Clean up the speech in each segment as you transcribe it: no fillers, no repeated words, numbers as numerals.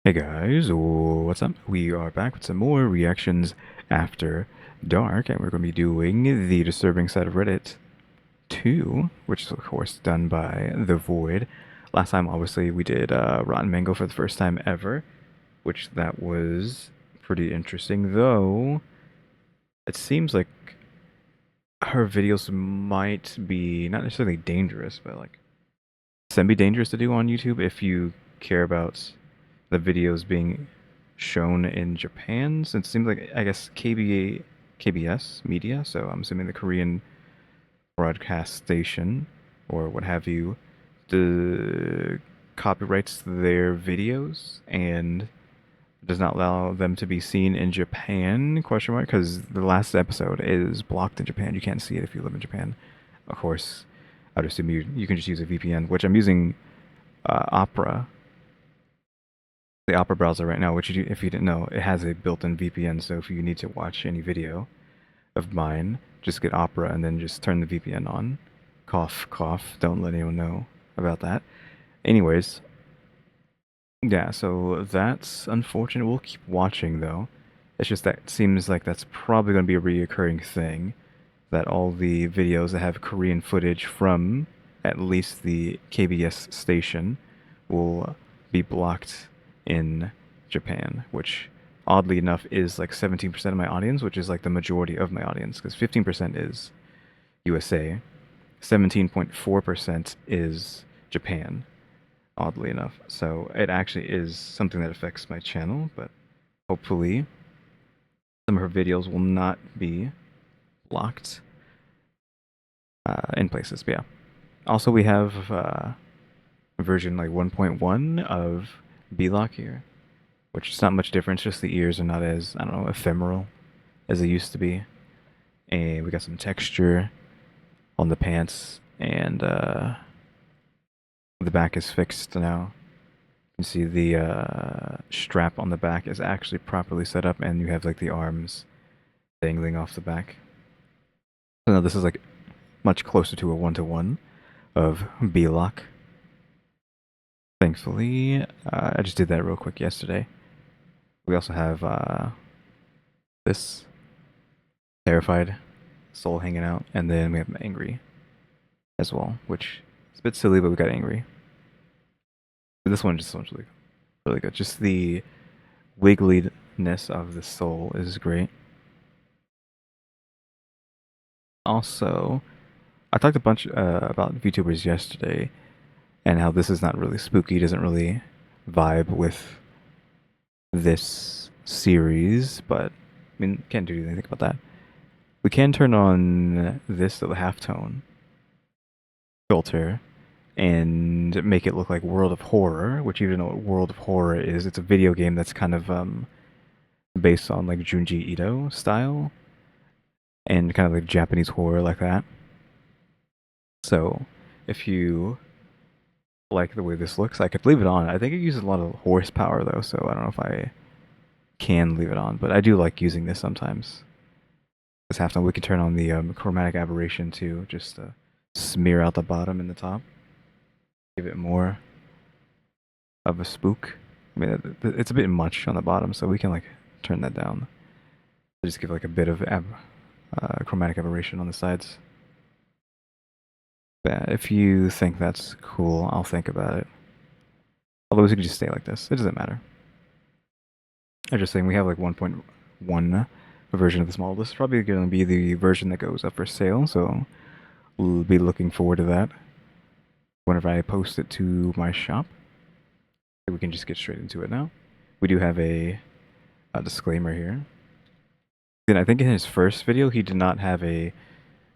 Hey guys, what's up? We are back with some more reactions after dark, and we're going to be doing the disturbing side of Reddit 2, which is of course done by The Void. Last time, obviously, we did Rotten Mango for the first time ever, which that was pretty interesting, though it seems like her videos might be not necessarily dangerous, but like semi-dangerous to do on YouTube if you care about the videos being shown in Japan. Since it seems like, I guess, KBS media, so I'm assuming the Korean broadcast station or what have you, the copyrights their videos and does not allow them to be seen in Japan, question mark, because the last episode is blocked in Japan. You can't see it if you live in Japan. Of course, I'd assume you can just use a VPN, which I'm using Opera, the Opera browser right now, which if you didn't know, it has a built-in VPN. So if you need to watch any video of mine, just get Opera and then just turn the VPN on. Cough, cough. Don't let anyone know about that. Anyways, yeah, so that's unfortunate. We'll keep watching though. It's just that it seems like that's probably going to be a reoccurring thing. That all the videos that have Korean footage from at least the KBS station will be blocked in Japan, which oddly enough is like 17% of my audience, which is like the majority of my audience, because 15% is USA, 17.4% is Japan, oddly enough. So it actually is something that affects my channel, but hopefully some of her videos will not be blocked in places. But yeah. Also, we have version like 1.1 of B-Lock here, which is not much difference. Just the ears are not as, I don't know, ephemeral as they used to be. And we got some texture on the pants, and the back is fixed now. You can see the strap on the back is actually properly set up, and you have like the arms dangling off the back. So now this is like much closer to a one-to-one of B-Lock. Thankfully, I just did that real quick yesterday. We also have this terrified soul hanging out, and then we have angry as well, which is a bit silly, but we got angry. But this one just looks really good. Just the wiggliness of the soul is great. Also, I talked a bunch about VTubers yesterday, and how this is not really spooky, doesn't really vibe with this series, but I mean, can't do anything about that. We can turn on this little halftone filter and make it look like World of Horror, which you don't know what World of Horror is. It's a video game that's kind of based on like Junji Ito style and kind of like Japanese horror like that. So if you like the way this looks, I could leave it on. I think it uses a lot of horsepower though, so I don't know if I can leave it on, but I do like using this sometimes. This halftone, we can turn on the chromatic aberration too, just to smear out the bottom and the top, give it more of a spook. I mean, it's a bit much on the bottom, so we can like turn that down. Just give like a bit of chromatic aberration on the sides. But if you think that's cool, I'll think about it. Otherwise, we can just stay like this. It doesn't matter. I'm just saying we have like 1.1 version of this model. This is probably going to be the version that goes up for sale, so we'll be looking forward to that whenever I post it to my shop. We can just get straight into it now. We do have a disclaimer here. Then I think in his first video he did not have a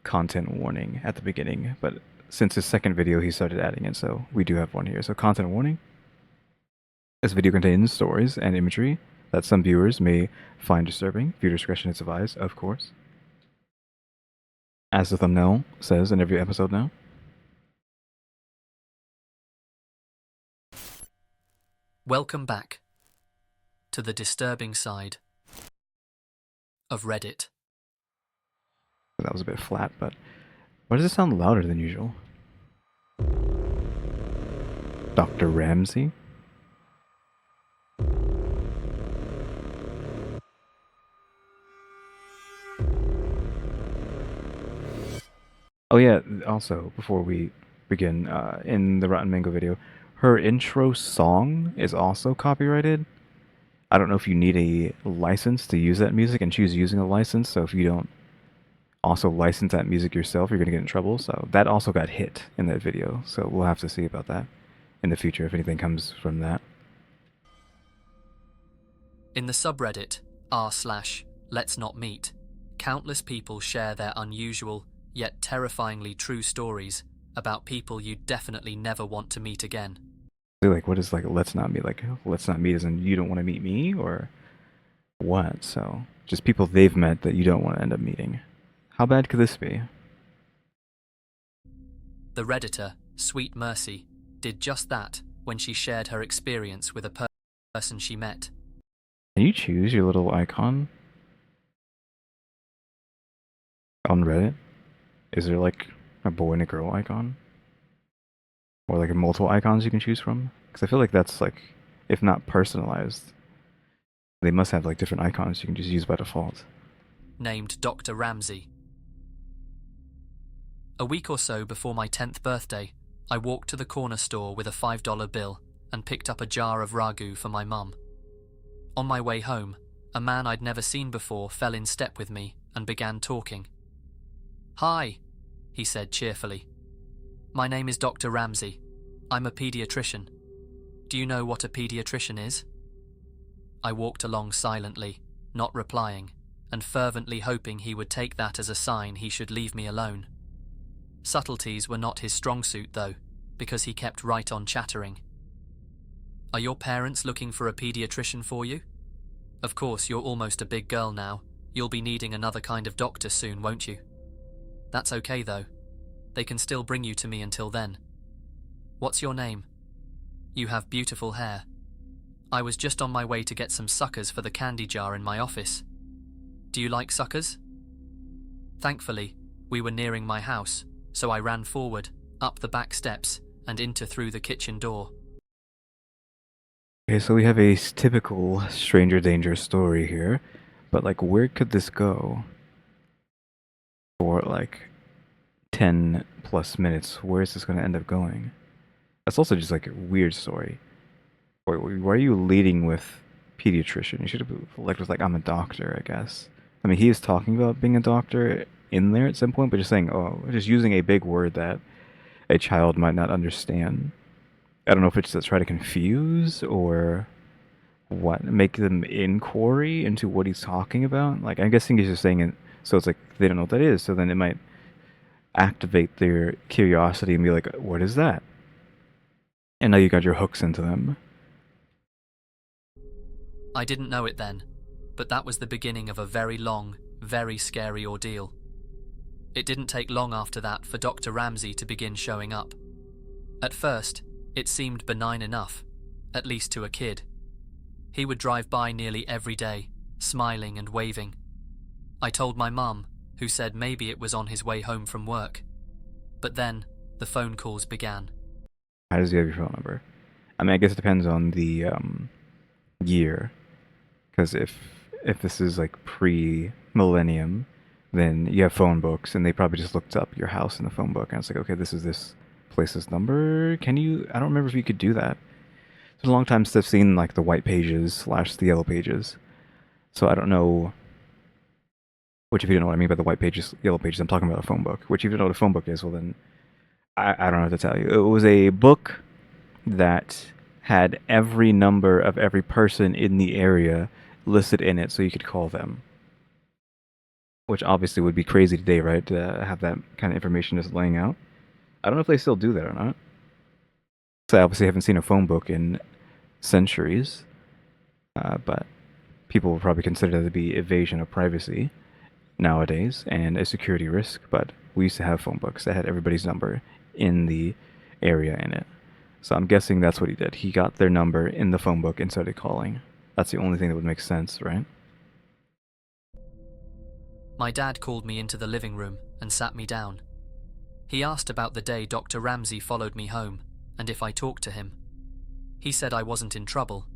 content warning at the beginning, but since his second video he started adding it, so we do have one here. So content warning. This video contains stories and imagery that some viewers may find disturbing. Viewer discretion is advised, of course. As the thumbnail says in every episode now. Welcome back to the disturbing side of Reddit. That was a bit flat, but why does it sound louder than usual? Dr. Ramsey? Oh yeah, also, before we begin, in the Rotten Mango video, her intro song is also copyrighted. I don't know if you need a license to use that music, and she's using a license, so if you don't also license that music yourself, you're gonna get in trouble. So that also got hit in that video, so we'll have to see about that in the future if anything comes from that. In the subreddit r/Let's Not Meet, countless people share their unusual, yet terrifyingly true stories about people you definitely never want to meet again. So, like, what is like let's not meet? Like, let's not meet as in you don't want to meet me, or what? So just people they've met that you don't want to end up meeting. How bad could this be? The Redditor, Sweet Mercy, did just that when she shared her experience with a person she met. Can you choose your little icon on Reddit? Is there like a boy and a girl icon? Or like multiple icons you can choose from? Because I feel like that's like, if not personalized, they must have like different icons you can just use by default. Named Dr. Ramsey. A week or so before my 10th birthday, I walked to the corner store with a $5 bill and picked up a jar of ragu for my mum. On my way home, a man I'd never seen before fell in step with me and began talking. "Hi," he said cheerfully. "My name is Dr. Ramsey. I'm a pediatrician. Do you know what a pediatrician is?" I walked along silently, not replying, and fervently hoping he would take that as a sign he should leave me alone. Subtleties were not his strong suit, though, because he kept right on chattering. "Are your parents looking for a pediatrician for you? Of course, you're almost a big girl now. You'll be needing another kind of doctor soon, won't you? That's okay, though. They can still bring you to me until then. What's your name? You have beautiful hair. I was just on my way to get some suckers for the candy jar in my office. Do you like suckers?" Thankfully, we were nearing my house, so I ran forward, up the back steps, and into through the kitchen door. Okay, so we have a typical stranger danger story here, but like where could this go? For like 10 plus minutes, where is this going to end up going? That's also just like a weird story. Why are you leading with pediatrician? You should have led with like I'm a doctor, I guess. I mean, he is talking about being a doctor in there at some point, but just saying, oh, just using a big word that a child might not understand. I don't know if it's to try to confuse or what, make them inquiry into what he's talking about. Like, I'm guessing he's just saying it, so it's like they don't know what that is. So then it might activate their curiosity and be like, what is that? And now you got your hooks into them. I didn't know it then, but that was the beginning of a very long, very scary ordeal. It didn't take long after that for Dr. Ramsey to begin showing up. At first, it seemed benign enough, at least to a kid. He would drive by nearly every day, smiling and waving. I told my mum, who said maybe it was on his way home from work. But then, the phone calls began. How does he have your phone number? I mean, I guess it depends on the year. Because if this is like pre-millennium, then you have phone books, and they probably just looked up your house in the phone book, and it's like, okay, this is this place's number. Can you? I don't remember if you could do that. It's been a long time since I've seen like the white pages slash the yellow pages, so I don't know. Which, if you don't know what I mean by the white pages, yellow pages, I'm talking about a phone book. Which, if you don't know what a phone book is, well then, I don't know what to tell you. It was a book that had every number of every person in the area listed in it so you could call them. Which obviously would be crazy today, right? To have that kind of information just laying out. I don't know if they still do that or not. So I obviously haven't seen a phone book in centuries, but people will probably consider that to be evasion of privacy nowadays and a security risk. But we used to have phone books that had everybody's number in the area in it. So I'm guessing that's what he did. He got their number in the phone book and started calling. That's the only thing that would make sense, right? My dad called me into the living room and sat me down. He asked about the day Dr. Ramsey followed me home and if I talked to him. He said I wasn't in trouble,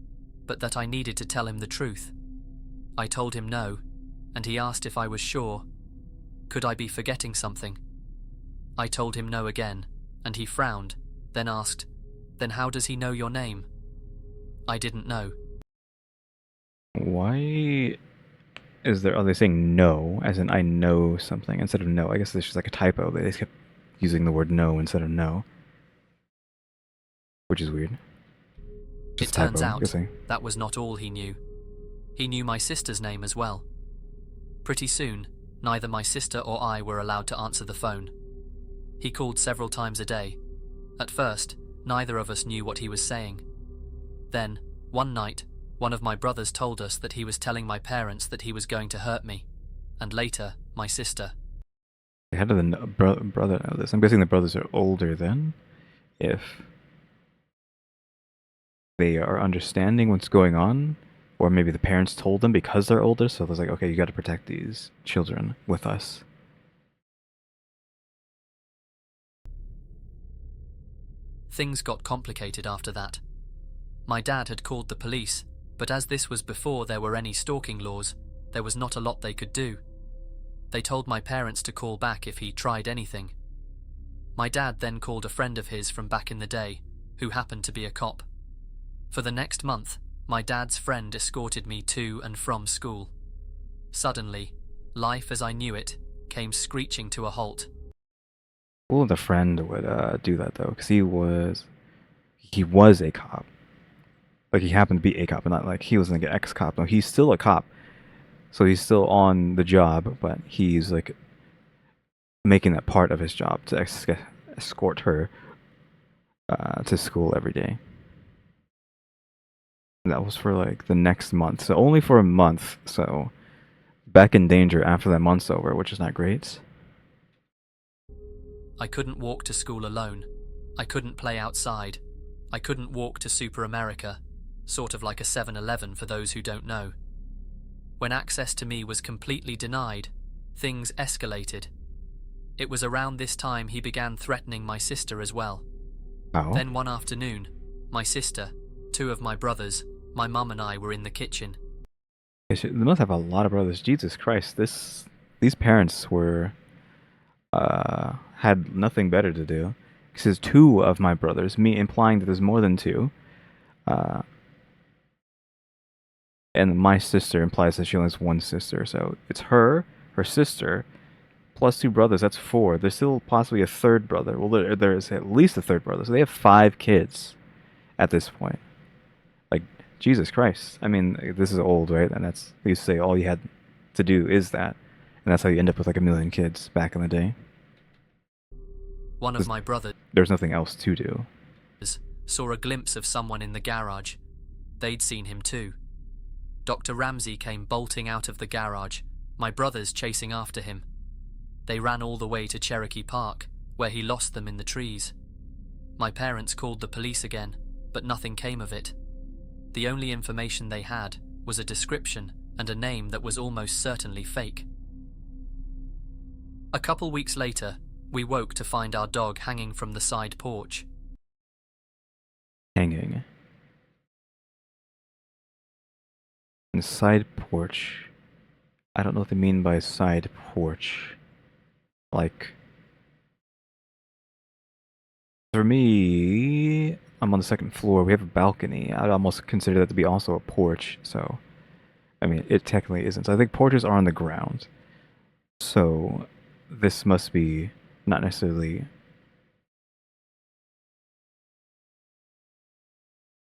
but that I needed to tell him the truth. I told him no, and he asked if I was sure. Could I be forgetting something? I told him no again, and he frowned, then asked, "Then how does he know your name?" I didn't know. Why are they saying no, as in I know something, instead of no? I guess it's just like a typo. They just kept using the word no instead of no, which is weird. It Just a turns typo, I'm out guessing. that was not all he knew. He knew my sister's name as well. Pretty soon, neither my sister or I were allowed to answer the phone. He called several times a day. At first, neither of us knew what he was saying. Then, one night, one of my brothers told us that he was telling my parents that he was going to hurt me, and later, my sister. How did the brother know this? I'm guessing the brothers are older then, if they are understanding what's going on, or maybe the parents told them because they're older, so there's like, okay, you got to protect these children with us. Things got complicated after that. My dad had called the police, but as this was before there were any stalking laws, there was not a lot they could do. They told my parents to call back if he tried anything. My dad then called a friend of his from back in the day, who happened to be a cop. For the next month, my dad's friend escorted me to and from school. Suddenly, life as I knew it came screeching to a halt. Well, the friend would do that though, because he was a cop. Like he happened to be a cop, and not like he was like an ex-cop. No, he's still a cop, so he's still on the job, but he's like making that part of his job to escort her to school every day. And that was for like the next month, so only for a month. So back in danger after that month's over, which is not great. I couldn't walk to school alone. I couldn't play outside. I couldn't walk to Super America, sort of like a 7-Eleven for those who don't know. When access to me was completely denied, things escalated. It was around this time he began threatening my sister as well. Oh. Then one afternoon, my sister, two of my brothers, my mum and I were in the kitchen. They must have a lot of brothers. Jesus Christ, these parents were had nothing better to do. It says two of my brothers, me implying that there's more than two. Uh, and my sister implies that she only has one sister, so it's her sister, plus two brothers. That's four. There's still possibly a third brother. Well, there's at least a third brother, so they have 5 kids at this point. Like, Jesus Christ. I mean, this is old, right? And that's, they used to say all you had to do is that. And that's how you end up with like 1,000,000 kids back in the day. One of my brothers There's nothing else to do. saw a glimpse of someone in the garage. They'd seen him too. Dr. Ramsey came bolting out of the garage, my brothers chasing after him. They ran all the way to Cherokee Park, where he lost them in the trees. My parents called the police again, but nothing came of it. The only information they had was a description and a name that was almost certainly fake. A couple weeks later, we woke to find our dog hanging from the side porch. Hanging. And side porch. I don't know what they mean by side porch. Like, for me, I'm on the 2nd floor. We have a balcony. I'd almost consider that to be also a porch. So, I mean, it technically isn't. So I think porches are on the ground. So, this must be not necessarily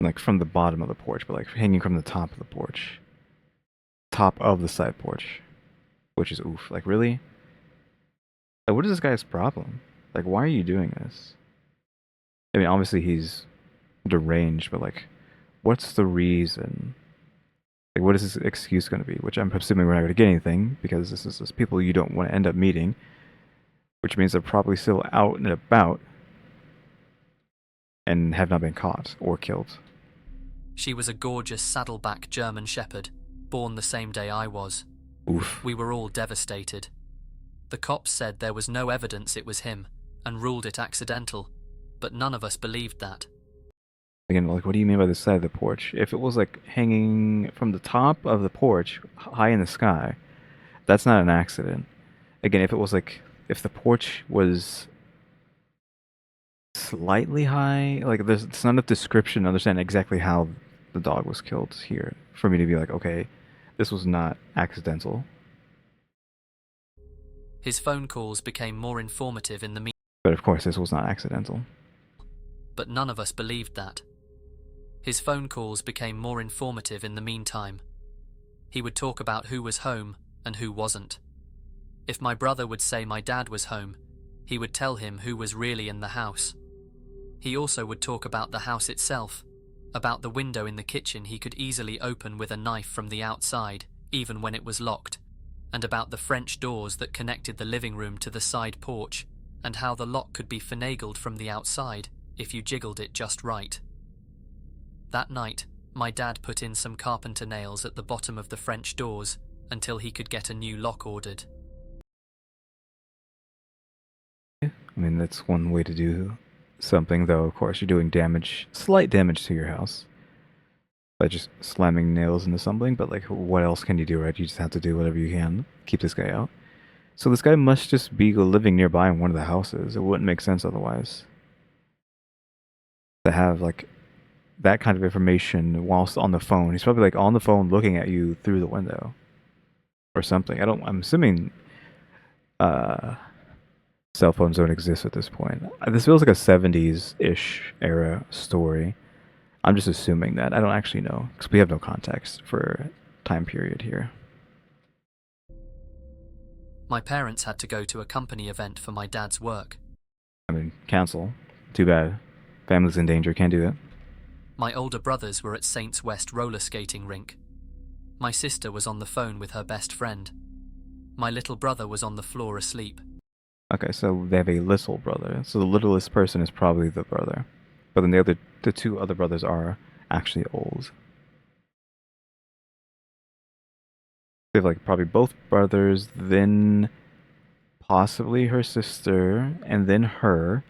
like from the bottom of the porch, but like hanging from the top of the porch. Top of the side porch. Which is oof. Like, really? Like, what is this guy's problem? Like, why are you doing this? I mean, obviously he's deranged, but like, what's the reason? Like, what is his excuse going to be? Which I'm assuming we're not going to get anything, because this is just people you don't want to end up meeting, which means they're probably still out and about and have not been caught or killed. She was a gorgeous saddleback German Shepherd, born the same day I was. Oof. We were all devastated. The cops said there was no evidence it was him, and ruled it accidental, but none of us believed that. Again, like, what do you mean by the side of the porch? If it was like hanging from the top of the porch, high in the sky, that's not an accident. Again, if it was like, if the porch was slightly high. Like there's it's not enough description to understand exactly how the dog was killed here for me to be like, okay, this was not accidental. His phone calls became more informative in the meantime, But of course, this was not accidental. but none of us believed that. His phone calls became more informative in the meantime. He would talk about who was home and who wasn't. If my brother would say my dad was home, he would tell him who was really in the house. He also would talk about the house itself, about the window in the kitchen he could easily open with a knife from the outside, even when it was locked, and about the French doors that connected the living room to the side porch, and how the lock could be finagled from the outside if you jiggled it just right. That night, my dad put in some carpenter nails at the bottom of the French doors until he could get a new lock ordered. I mean, that's one way to do something, though, of course, you're doing damage, slight damage to your house by just slamming nails into something, but, like, what else can you do, right? You just have to do whatever you can. Keep this guy out. So this guy must just be living nearby in one of the houses. It wouldn't make sense otherwise. To have, like, that kind of information whilst on the phone. He's probably, like, on the phone looking at you through the window. Or something. I'm assuming, uh... cell phones don't exist at this point. This feels like a 70s-ish era story. I'm just assuming that. I don't actually know, because we have no context for time period here. My parents had to go to a company event for my dad's work. I mean, cancel. Too bad. Family's in danger, can't do that. My older brothers were at Saints West roller skating rink. My sister was on the phone with her best friend. My little brother was on the floor asleep. Okay, so they have a little brother. So the littlest person is probably the brother. But then the two other brothers are actually old. They have like probably both brothers, then possibly her sister, and then her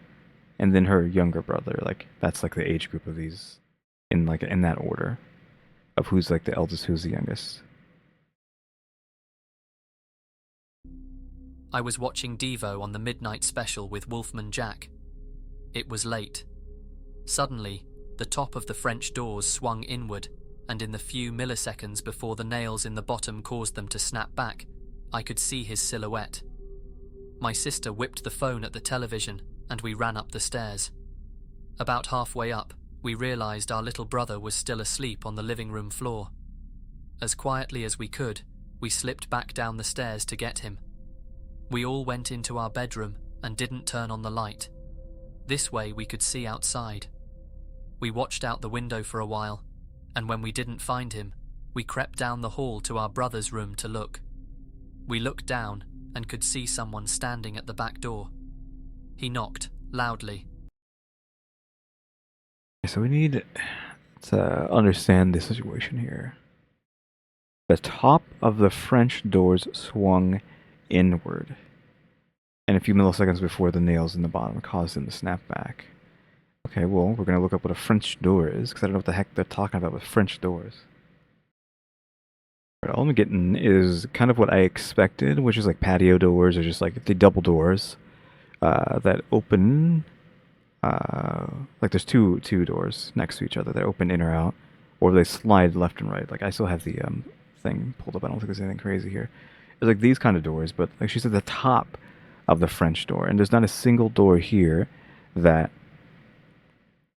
younger brother. Like that's like the age group of these in that order of who's like the eldest, who's the youngest. I was watching Devo on the midnight special with Wolfman Jack. It was late. Suddenly, the top of the French doors swung inward, and in the few milliseconds before the nails in the bottom caused them to snap back, I could see his silhouette. My sister whipped the phone at the television, and we ran up the stairs. About halfway up, we realized our little brother was still asleep on the living room floor. As quietly as we could, we slipped back down the stairs to get him. We all went into our bedroom and didn't turn on the light. This way we could see outside. We watched out the window for a while, and when we didn't find him, we crept down the hall to our brother's room to look. We looked down and could see someone standing at the back door. He knocked, loudly. So we need to understand the situation here. The top of the French doors swung inward, and a few milliseconds before the nails in the bottom caused them to snap back. Okay, well, we're gonna look up what a French door is, because I don't know what the heck they're talking about with French doors. But all I'm getting is kind of what I expected, which is like patio doors or just like the double doors that open. Like there's two doors next to each other that open in or out, or they slide left and right. Like I still have the thing pulled up. I don't think there's anything crazy here. It's like these kind of doors, but like she's at the top of the French door, and there's not a single door here that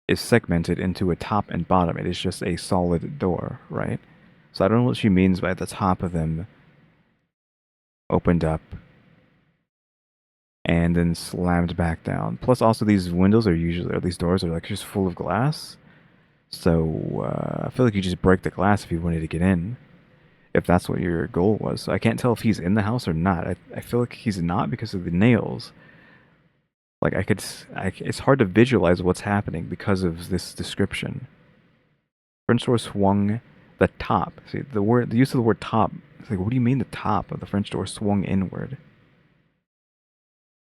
is segmented into a top and bottom. It is just a solid door, right? So I don't know what she means by the top of them opened up and then slammed back down. Plus, also these windows are usually, or these doors are like just full of glass. So I feel like you just break the glass if you wanted to get in, if that's what your goal was. So I can't tell if he's in the house or not. I feel like he's not because of the nails. Like it's hard to visualize what's happening because of this description. French door swung the top. See the use of the word top. It's like, what do you mean the top of the French door swung inward?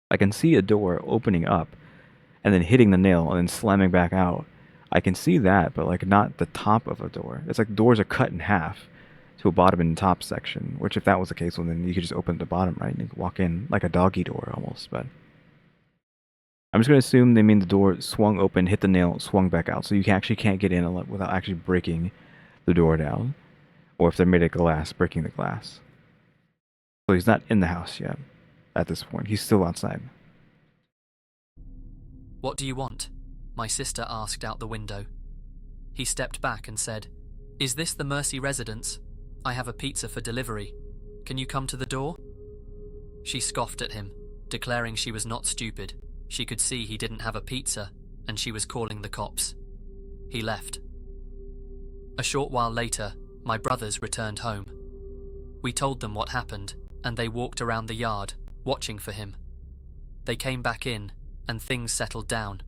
I can see a door opening up and then hitting the nail and then slamming back out. I can see that, but like not the top of a door. It's like doors are cut in half to a bottom and top section, which if that was the case, well then you could just open the bottom, right? And you could walk in like a doggy door almost, but I'm just gonna assume they mean the door swung open, hit the nail, swung back out, so you actually can't get in without actually breaking the door down, or if they're made of glass, breaking the glass. So he's not in the house yet. At this point, he's still outside. What do you want? My sister asked out the window. He stepped back and said, Is this the Mercy residence? I have a pizza for delivery. Can you come to the door? She scoffed at him, declaring she was not stupid. She could see he didn't have a pizza, and she was calling the cops. He left. A short while later, my brothers returned home. We told them what happened, and they walked around the yard, watching for him. They came back in, and things settled down.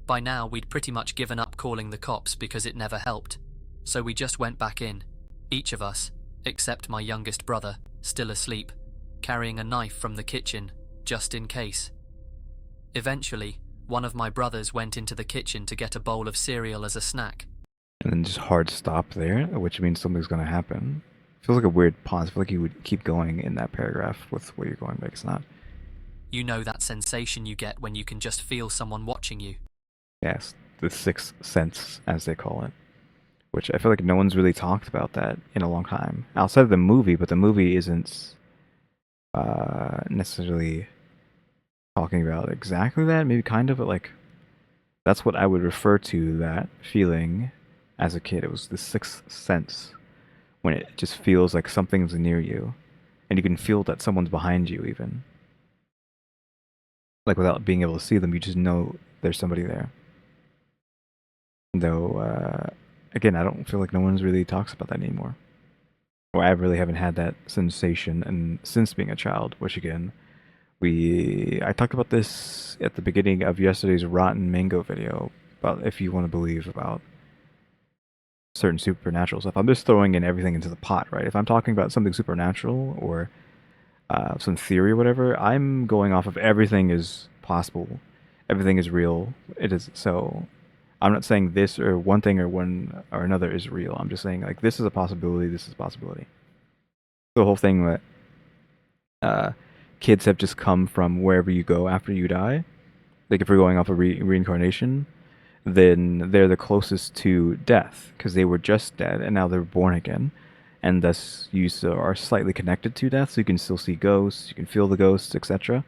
By now, we'd pretty much given up calling the cops because it never helped, so we just went back in, each of us, except my youngest brother, still asleep, carrying a knife from the kitchen, just in case. Eventually, one of my brothers went into the kitchen to get a bowl of cereal as a snack. And then just hard stop there, which means something's gonna happen. Feels like a weird pause. I feel like you would keep going in that paragraph with where you're going, but it's not. You know that sensation you get when you can just feel someone watching you. Yes, the sixth sense, as they call it. Which I feel like no one's really talked about that in a long time. Outside of the movie, but the movie isn't necessarily talking about exactly that. Maybe kind of, but like, that's what I would refer to that feeling as a kid. It was the sixth sense. When it just feels like something's near you. And you can feel that someone's behind you, even. Like, without being able to see them, you just know there's somebody there. Though, again, I don't feel like no one's really talks about that anymore. Or I really haven't had that sensation and since being a child, which again, I talked about this at the beginning of yesterday's Rotten Mango video, about if you want to believe about certain supernatural stuff. I'm just throwing in everything into the pot, right? If I'm talking about something supernatural or some theory or whatever, I'm going off of everything is possible, everything is real. It is so. I'm not saying this or one thing or one or another is real. I'm just saying like this is a possibility. This is a possibility. The whole thing that kids have just come from wherever you go after you die. Like if we're going off of reincarnation, then they're the closest to death because they were just dead and now they're born again, and thus you are slightly connected to death, so you can still see ghosts, you can feel the ghosts, etc.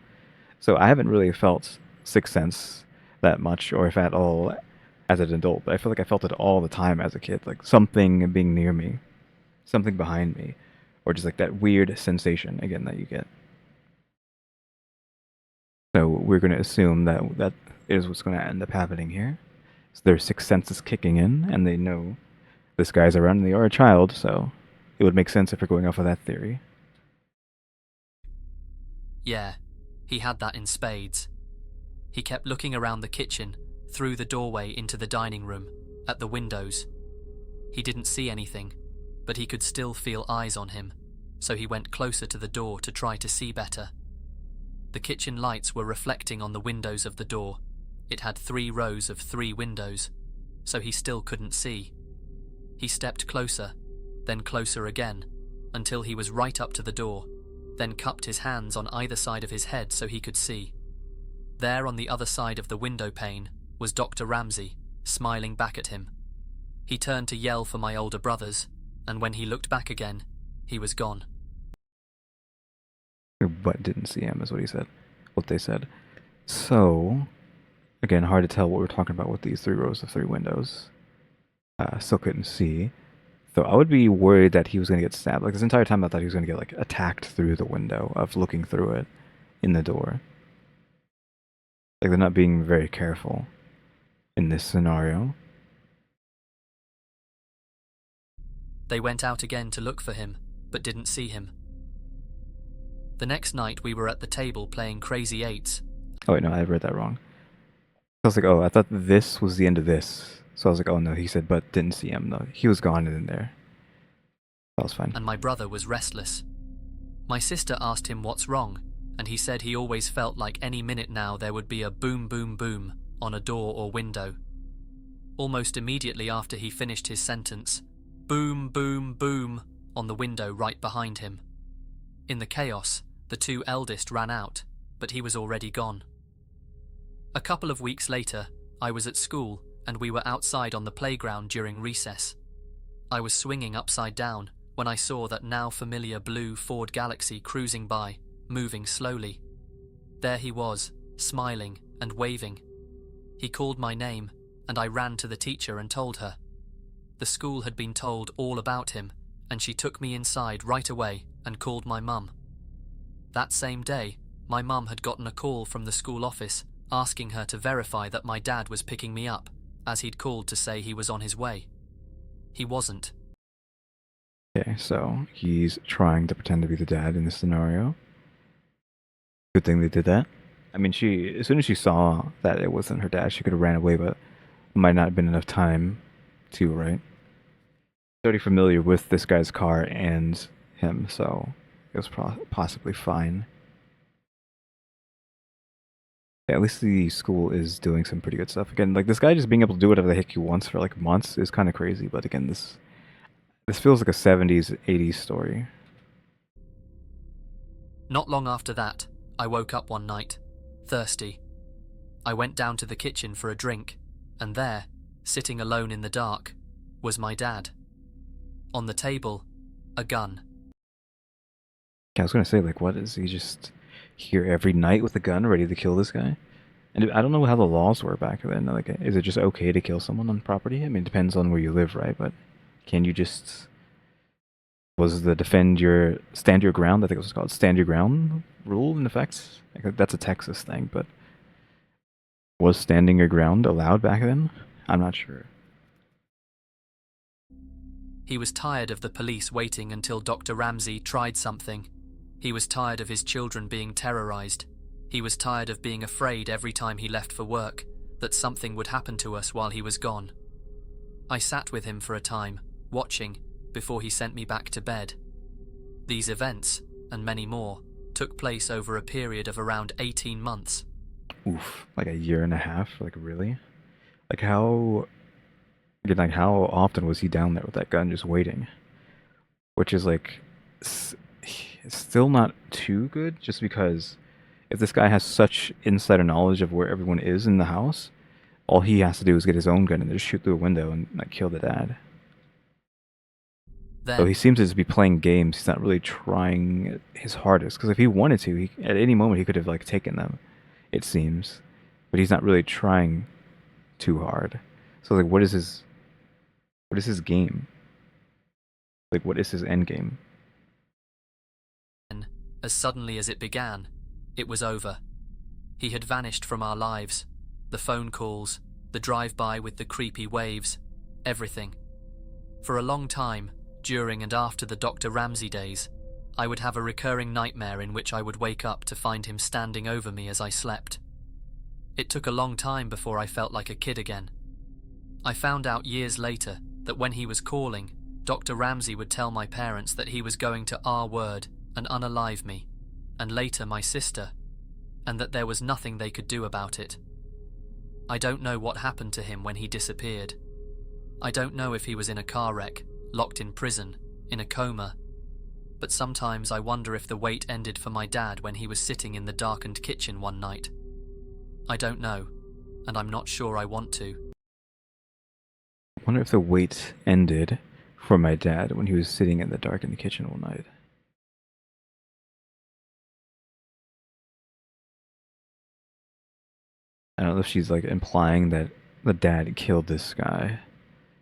So I haven't really felt Sixth Sense that much, or if at all, as an adult. But I feel like I felt it all the time as a kid, like something being near me, something behind me, or just like that weird sensation again that you get. So we're going to assume that that is what's going to end up happening here. So their sixth sense is kicking in, and they know this guy's around, and they are a child, so it would make sense if we're going off of that theory. Yeah, he had that in spades. He kept looking around the kitchen, through the doorway into the dining room, at the windows. He didn't see anything, but he could still feel eyes on him, so he went closer to the door to try to see better. The kitchen lights were reflecting on the windows of the door. It had 3 rows of 3 windows, so he still couldn't see. He stepped closer, then closer again, until he was right up to the door, then cupped his hands on either side of his head so he could see. There on the other side of the window pane was Dr. Ramsay, smiling back at him. He turned to yell for my older brothers, and when he looked back again, he was gone. But didn't see him, is what he said. What they said. So, again, hard to tell what we're talking about with these 3 rows of 3 windows. Still couldn't see. So I would be worried that he was going to get stabbed. Like this entire time I thought he was going to get like attacked through the window of looking through it in the door. Like they're not being very careful in this scenario. They went out again to look for him, but didn't see him. The next night we were at the table playing Crazy Eights. Oh wait, no, I read that wrong. I was like, oh, I thought this was the end of this. So I was like, oh no, he said, but didn't see him. No, he was gone in there. That was fine. And my brother was restless. My sister asked him what's wrong, and he said he always felt like any minute now there would be a boom boom boom on a door or window. Almost immediately after he finished his sentence, boom boom boom on the window right behind him. In the chaos, the 2 eldest ran out, but he was already gone. A couple of weeks later, I was at school and we were outside on the playground during recess. I was swinging upside down when I saw that now familiar blue Ford Galaxy cruising by, moving slowly. There he was, smiling and waving. He called my name and I ran to the teacher and told her. The school had been told all about him and she took me inside right away and called my mum. That same day, my mum had gotten a call from the school office asking her to verify that my dad was picking me up, as he'd called to say he was on his way. He wasn't. Okay, so he's trying to pretend to be the dad in this scenario. Good thing they did that. I mean, as soon as she saw that it wasn't her dad, she could have ran away, but it might not have been enough time to, right? She's already familiar with this guy's car and him, so it was possibly fine. Yeah, at least the school is doing some pretty good stuff. Again, like this guy just being able to do whatever the heck he wants for like months is kind of crazy. But again, this feels like a 70s, 80s story. Not long after that, I woke up one night, thirsty. I went down to the kitchen for a drink, and there, sitting alone in the dark, was my dad. On the table, a gun. Yeah, I was gonna say, like, what is he just here every night with a gun ready to kill this guy? And I don't know how the laws were back then. Like, is it just okay to kill someone on property? I mean, it depends on where you live, right? But can you just was the stand your ground? I think it was called stand your ground rule in effect. Like, that's a Texas thing, but was standing your ground allowed back then? I'm not sure. He was tired of the police waiting until Dr. Ramsey tried something. He was tired of his children being terrorized. He was tired of being afraid every time he left for work that something would happen to us while he was gone. I sat with him for a time, watching, before he sent me back to bed. These events, and many more, took place over a period of around 18 months. Oof, like a year and a half? Like, really? Like, how often was he down there with that gun just waiting? Which is like, it's still not too good, just because if this guy has such insider knowledge of where everyone is in the house, all he has to do is get his own gun and just shoot through a window and like kill the dad. So he seems to just be playing games. He's not really trying his hardest. Because if he wanted to, at any moment he could have like taken them. It seems, but he's not really trying too hard. So like, what is his game? Like, what is his end game? As suddenly as it began, it was over. He had vanished from our lives. The phone calls, the drive-by with the creepy waves, everything. For a long time, during and after the Dr. Ramsey days, I would have a recurring nightmare in which I would wake up to find him standing over me as I slept. It took a long time before I felt like a kid again. I found out years later that when he was calling, Dr. Ramsey would tell my parents that he was going to R-word and unalive me, and later my sister, and that there was nothing they could do about it. I don't know what happened to him when he disappeared. I don't know if he was in a car wreck, locked in prison, in a coma, but sometimes I wonder if the wait ended for my dad when he was sitting in the darkened kitchen one night. I don't know, and I'm not sure I want to. I wonder if the wait ended for my dad when he was sitting in the darkened kitchen one night. I don't know if she's like implying that the dad killed this guy,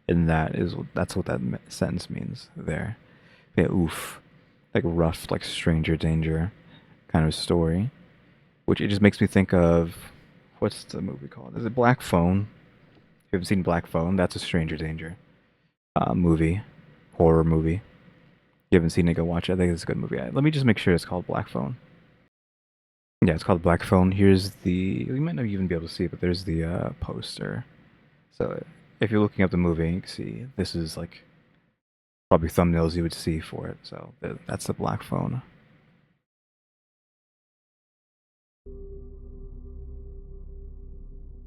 and that's what that sentence means there. Yeah, oof, like rough, like stranger danger kind of story, which it just makes me think of what's the movie called? Is it Black Phone? If you haven't seen Black Phone, that's a stranger danger movie, horror movie. If you haven't seen it, go watch it. I think it's a good movie. Let me just make sure it's called Black Phone. Yeah, it's called Black Phone. Here's you might not even be able to see it, but there's the poster. So if you're looking up the movie, you can see this is like probably thumbnails you would see for it. So that's the Black Phone.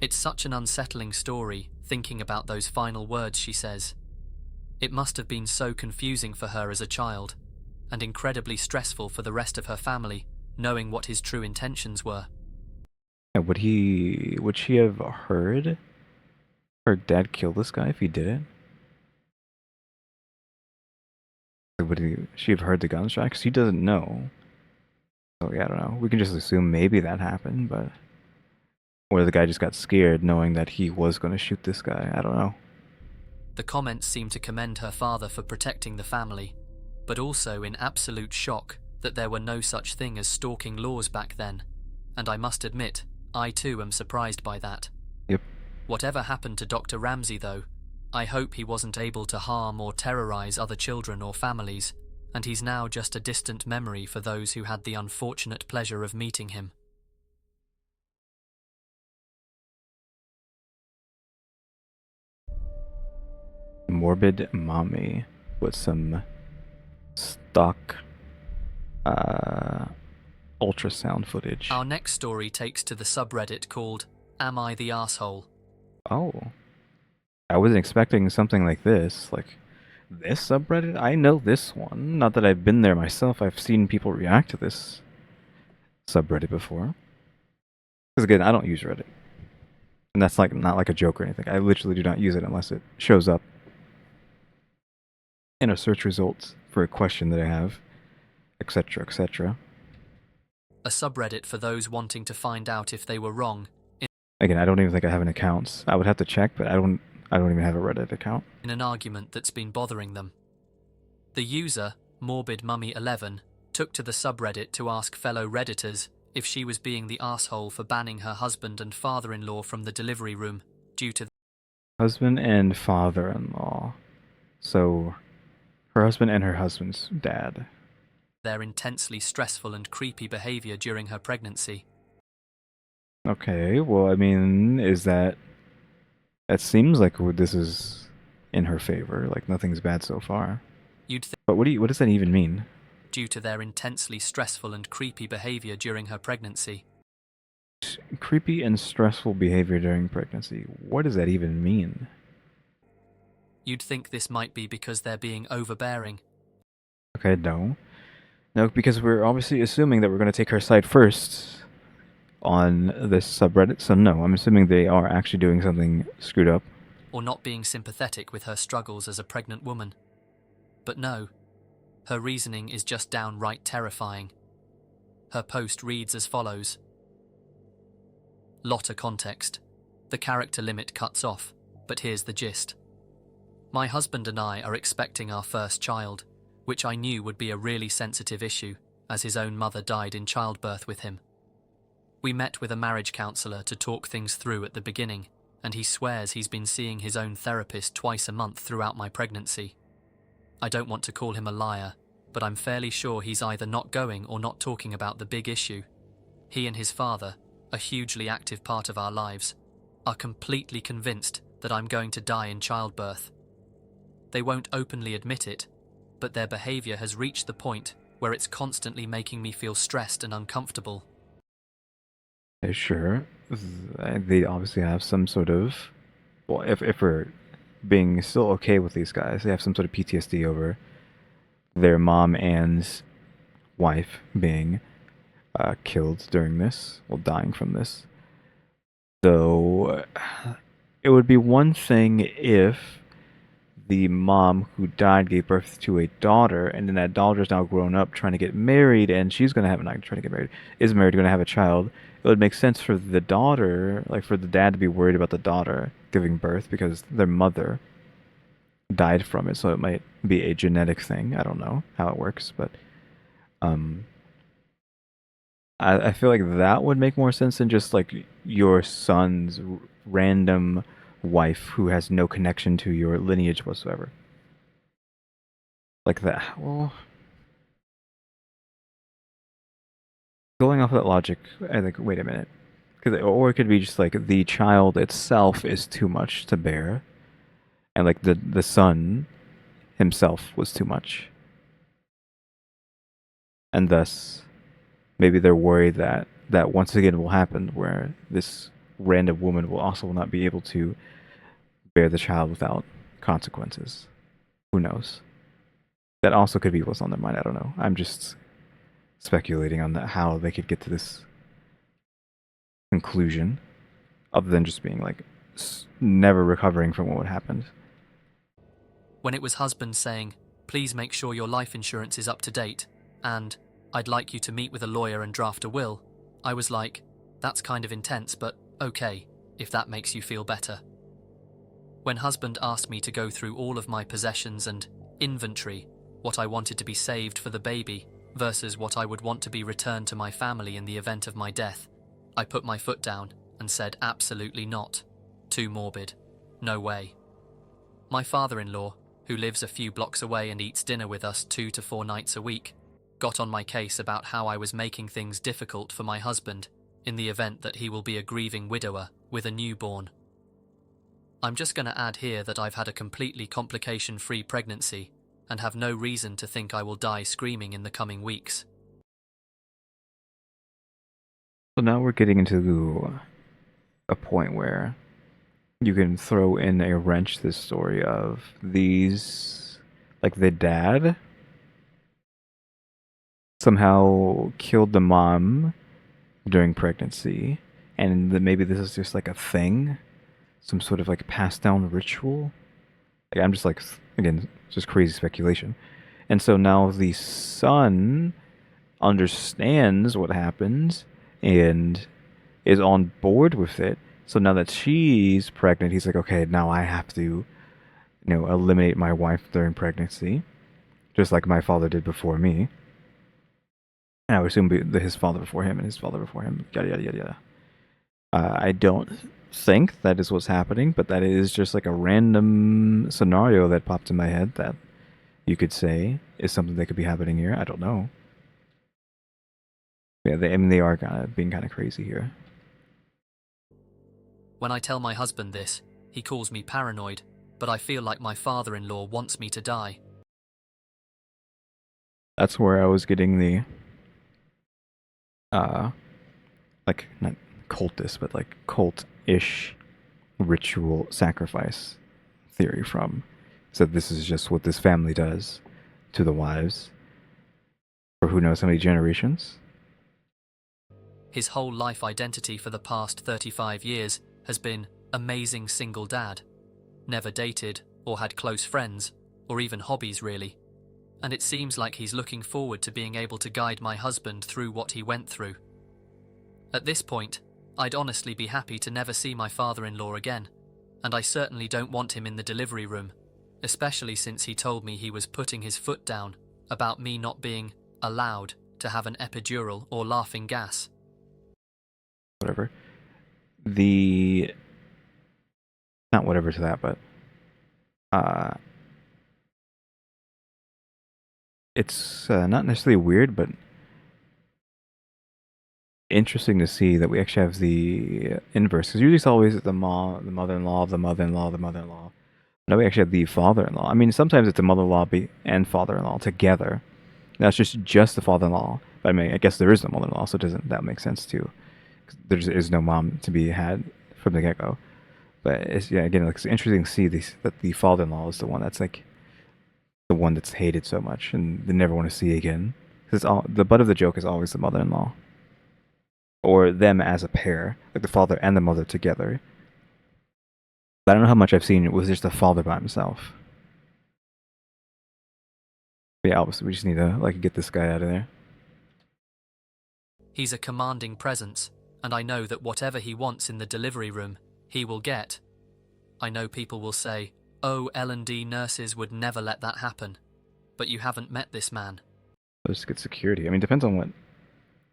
It's such an unsettling story, thinking about those final words she says. It must have been so confusing for her as a child, and incredibly stressful for the rest of her family, knowing what his true intentions were. And would she have heard her dad kill this guy if he did it? Like, she have heard the gunshot? Because he doesn't know. So yeah, I don't know. We can just assume maybe that happened, but or the guy just got scared knowing that he was going to shoot this guy. I don't know. The comments seem to commend her father for protecting the family, but also in absolute shock that there were no such thing as stalking laws back then, and I must admit, I too am surprised by that. Yep. Whatever happened to Dr. Ramsey, though, I hope he wasn't able to harm or terrorize other children or families, and he's now just a distant memory for those who had the unfortunate pleasure of meeting him. Morbid mommy with some stock uh ultrasound footage. Our next story takes to the subreddit called Am I the Arsehole? Oh. I wasn't expecting something like this. Like this subreddit? I know this one. Not that I've been there myself. I've seen people react to this subreddit before. Because again, I don't use Reddit. And that's like not like a joke or anything. I literally do not use it unless it shows up in a search results for a question that I have, etc., etc. A subreddit for those wanting to find out if they were wrong Again, I don't even think I have an account. I would have to check, but I don't even have a Reddit account. in an argument that's been bothering them. The user, MorbidMummy11, took to the subreddit to ask fellow Redditors if she was being the asshole for banning her husband and father-in-law from the delivery room due to Husband and father-in-law. So, her husband and her husband's dad. their intensely stressful and creepy behavior during her pregnancy. Okay, well, I mean, that seems like this is in her favor. Like nothing's bad so far. You'd think But what does that even mean? due to their intensely stressful and creepy behavior during her pregnancy. Creepy and stressful behavior during pregnancy. What does that even mean? You'd think this might be because they're being overbearing. Okay, no. No, because we're obviously assuming that we're going to take her side first on this subreddit. So no, I'm assuming they are actually doing something screwed up. Or not being sympathetic with her struggles as a pregnant woman. But no, her reasoning is just downright terrifying. Her post reads as follows. Lot of context. The character limit cuts off, but here's the gist. My husband and I are expecting our first child, which I knew would be a really sensitive issue, as his own mother died in childbirth with him. We met with a marriage counsellor to talk things through at the beginning, and he swears he's been seeing his own therapist twice a month throughout my pregnancy. I don't want to call him a liar, but I'm fairly sure he's either not going or not talking about the big issue. He and his father, a hugely active part of our lives, are completely convinced that I'm going to die in childbirth. They won't openly admit it, but their behaviour has reached the point where it's constantly making me feel stressed and uncomfortable. Sure. They obviously have some sort of... Well, if we're being still okay with these guys, they have some sort of PTSD over their mom and wife being killed during this, well, dying from this. So it would be one thing if the mom who died gave birth to a daughter, and then that daughter's now grown up trying to get married, and she's going to have, not trying to get married, is married, going to have a child. It would make sense for the daughter, like for the dad to be worried about the daughter giving birth because their mother died from it, so it might be a genetic thing. I don't know how it works, but um, I feel like that would make more sense than just like your son's random wife who has no connection to your lineage whatsoever. Like that. Well, going off of that logic, I think, wait a minute. Or it could be just like the child itself is too much to bear, and like the son himself was too much, and thus maybe they're worried that once again will happen where this random woman will also not be able to bear the child without consequences. Who knows? That also could be what's on their mind. I don't know. I'm just speculating on how they could get to this conclusion other than just being like never recovering from what happened. When it was husband saying, "Please make sure your life insurance is up to date," and "I'd like you to meet with a lawyer and draft a will," I was like, that's kind of intense, but okay, if that makes you feel better. When husband asked me to go through all of my possessions and inventory, what I wanted to be saved for the baby versus what I would want to be returned to my family in the event of my death, I put my foot down and said absolutely not. Too morbid. No way. My father-in-law, who lives a few blocks away and eats dinner with us 2 to 4 nights a week, got on my case about how I was making things difficult for my husband in the event that he will be a grieving widower with a newborn. I'm just going to add here that I've had a completely complication-free pregnancy and have no reason to think I will die screaming in the coming weeks. So now we're getting into a point where you can throw in a wrench to this story of these, like the dad somehow killed the mom during pregnancy, and maybe this is just like a thing, some sort of like passed down ritual. Like, I'm just like, again, just crazy speculation. And so now the son understands what happens and is on board with it. So now that she's pregnant, he's like, okay, now I have to, eliminate my wife during pregnancy, just like my father did before me. And I would assume his father before him and his father before him, yada, yada, yada, yada. I don't think that is what's happening, but that is just like a random scenario that popped in my head that you could say is something that could be happening here. I don't know. Yeah, they are kind of being kind of crazy here. When I tell my husband this, he calls me paranoid, but I feel like my father-in-law wants me to die. That's where I was getting the, like, not cultist, but like cult-ish ritual sacrifice theory from. So this is just what this family does to the wives for who knows how many generations. His whole life identity for the past 35 years has been amazing single dad. Never dated or had close friends or even hobbies really. And it seems like he's looking forward to being able to guide my husband through what he went through. At this point, I'd honestly be happy to never see my father-in-law again, and I certainly don't want him in the delivery room, especially since he told me he was putting his foot down about me not being allowed to have an epidural or laughing gas. Whatever. Not whatever to that, but it's not necessarily weird, but interesting to see that we actually have the inverse. Because usually it's always the mother-in-law, the mother-in-law, the mother-in-law. Now we actually have the father-in-law. I mean, sometimes it's the mother-in-law and father-in-law together. That's just the father-in-law. But I mean, I guess there is no mother-in-law, so doesn't that make sense too? There is no mom to be had from the get-go. But it's, yeah, again, like, it's interesting to see that the father-in-law is the one that's like the one that's hated so much and they never want to see again. Because the butt of the joke is always the mother-in-law, or them as a pair, like the father and the mother together. But I don't know how much I've seen it was just the father by himself. But yeah, obviously we just need to like get this guy out of there. He's a commanding presence, and I know that whatever he wants in the delivery room, he will get. I know people will say, oh, L&D nurses would never let that happen. But you haven't met this man. Let's get security. I mean, it depends on what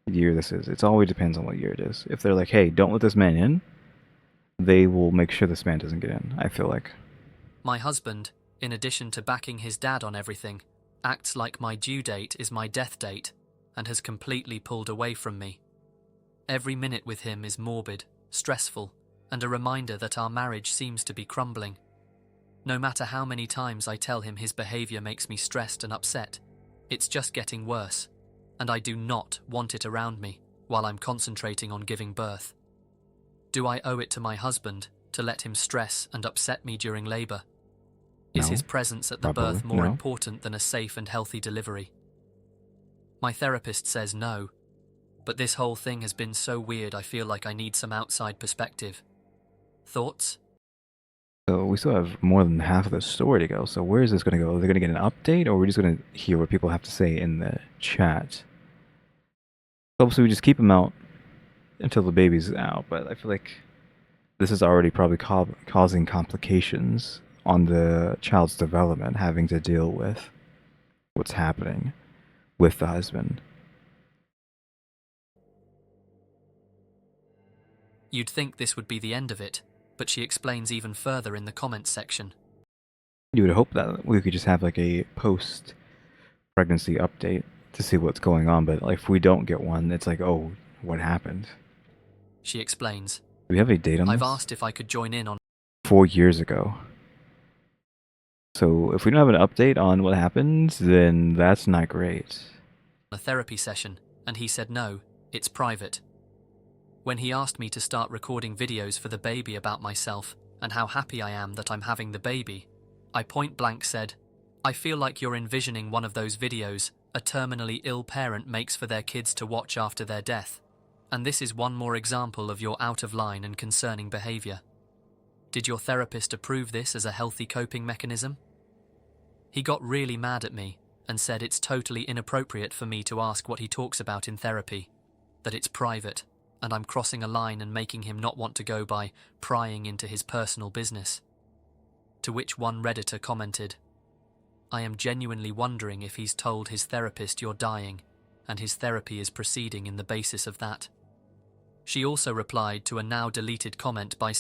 year this is. It always depends on what year it is. If they're like, hey, don't let this man in, they will make sure this man doesn't get in, I feel like. My husband, in addition to backing his dad on everything, acts like my due date is my death date and has completely pulled away from me. Every minute with him is morbid, stressful, and a reminder that our marriage seems to be crumbling. No matter how many times I tell him his behavior makes me stressed and upset, it's just getting worse, and I do not want it around me while I'm concentrating on giving birth. Do I owe it to my husband to let him stress and upset me during labor? Is No, his presence at the probably birth more no. important than a safe and healthy delivery? My therapist says no, But this whole thing has been so weird I feel like I need some outside perspective. Thoughts? So we still have more than half of the story to go. So where is this going to go? Are they going to get an update, or are we just going to hear what people have to say in the chat? Obviously, we just keep them out until the baby's out, but I feel like this is already probably causing complications on the child's development, having to deal with what's happening with the husband. You'd think this would be the end of it, but she explains even further in the comments section. You would hope that we could just have like a post-pregnancy update to see what's going on, but like, if we don't get one, it's like, oh, what happened? She explains, Do we have a date on I've this? asked if I could join in on 4 years ago. So if we don't have an update on what happened, then that's not great. a therapy session, and he said no, it's private. When he asked me to start recording videos for the baby about myself and how happy I am that I'm having the baby, I point blank said, I feel like you're envisioning one of those videos a terminally ill parent makes for their kids to watch after their death, and this is one more example of your out of line and concerning behavior. Did your therapist approve this as a healthy coping mechanism? He got really mad at me and said it's totally inappropriate for me to ask what he talks about in therapy, that it's private, and I'm crossing a line and making him not want to go by prying into his personal business. To which one Redditor commented, I am genuinely wondering if he's told his therapist you're dying, and his therapy is proceeding in the basis of that. She also replied to a now deleted comment by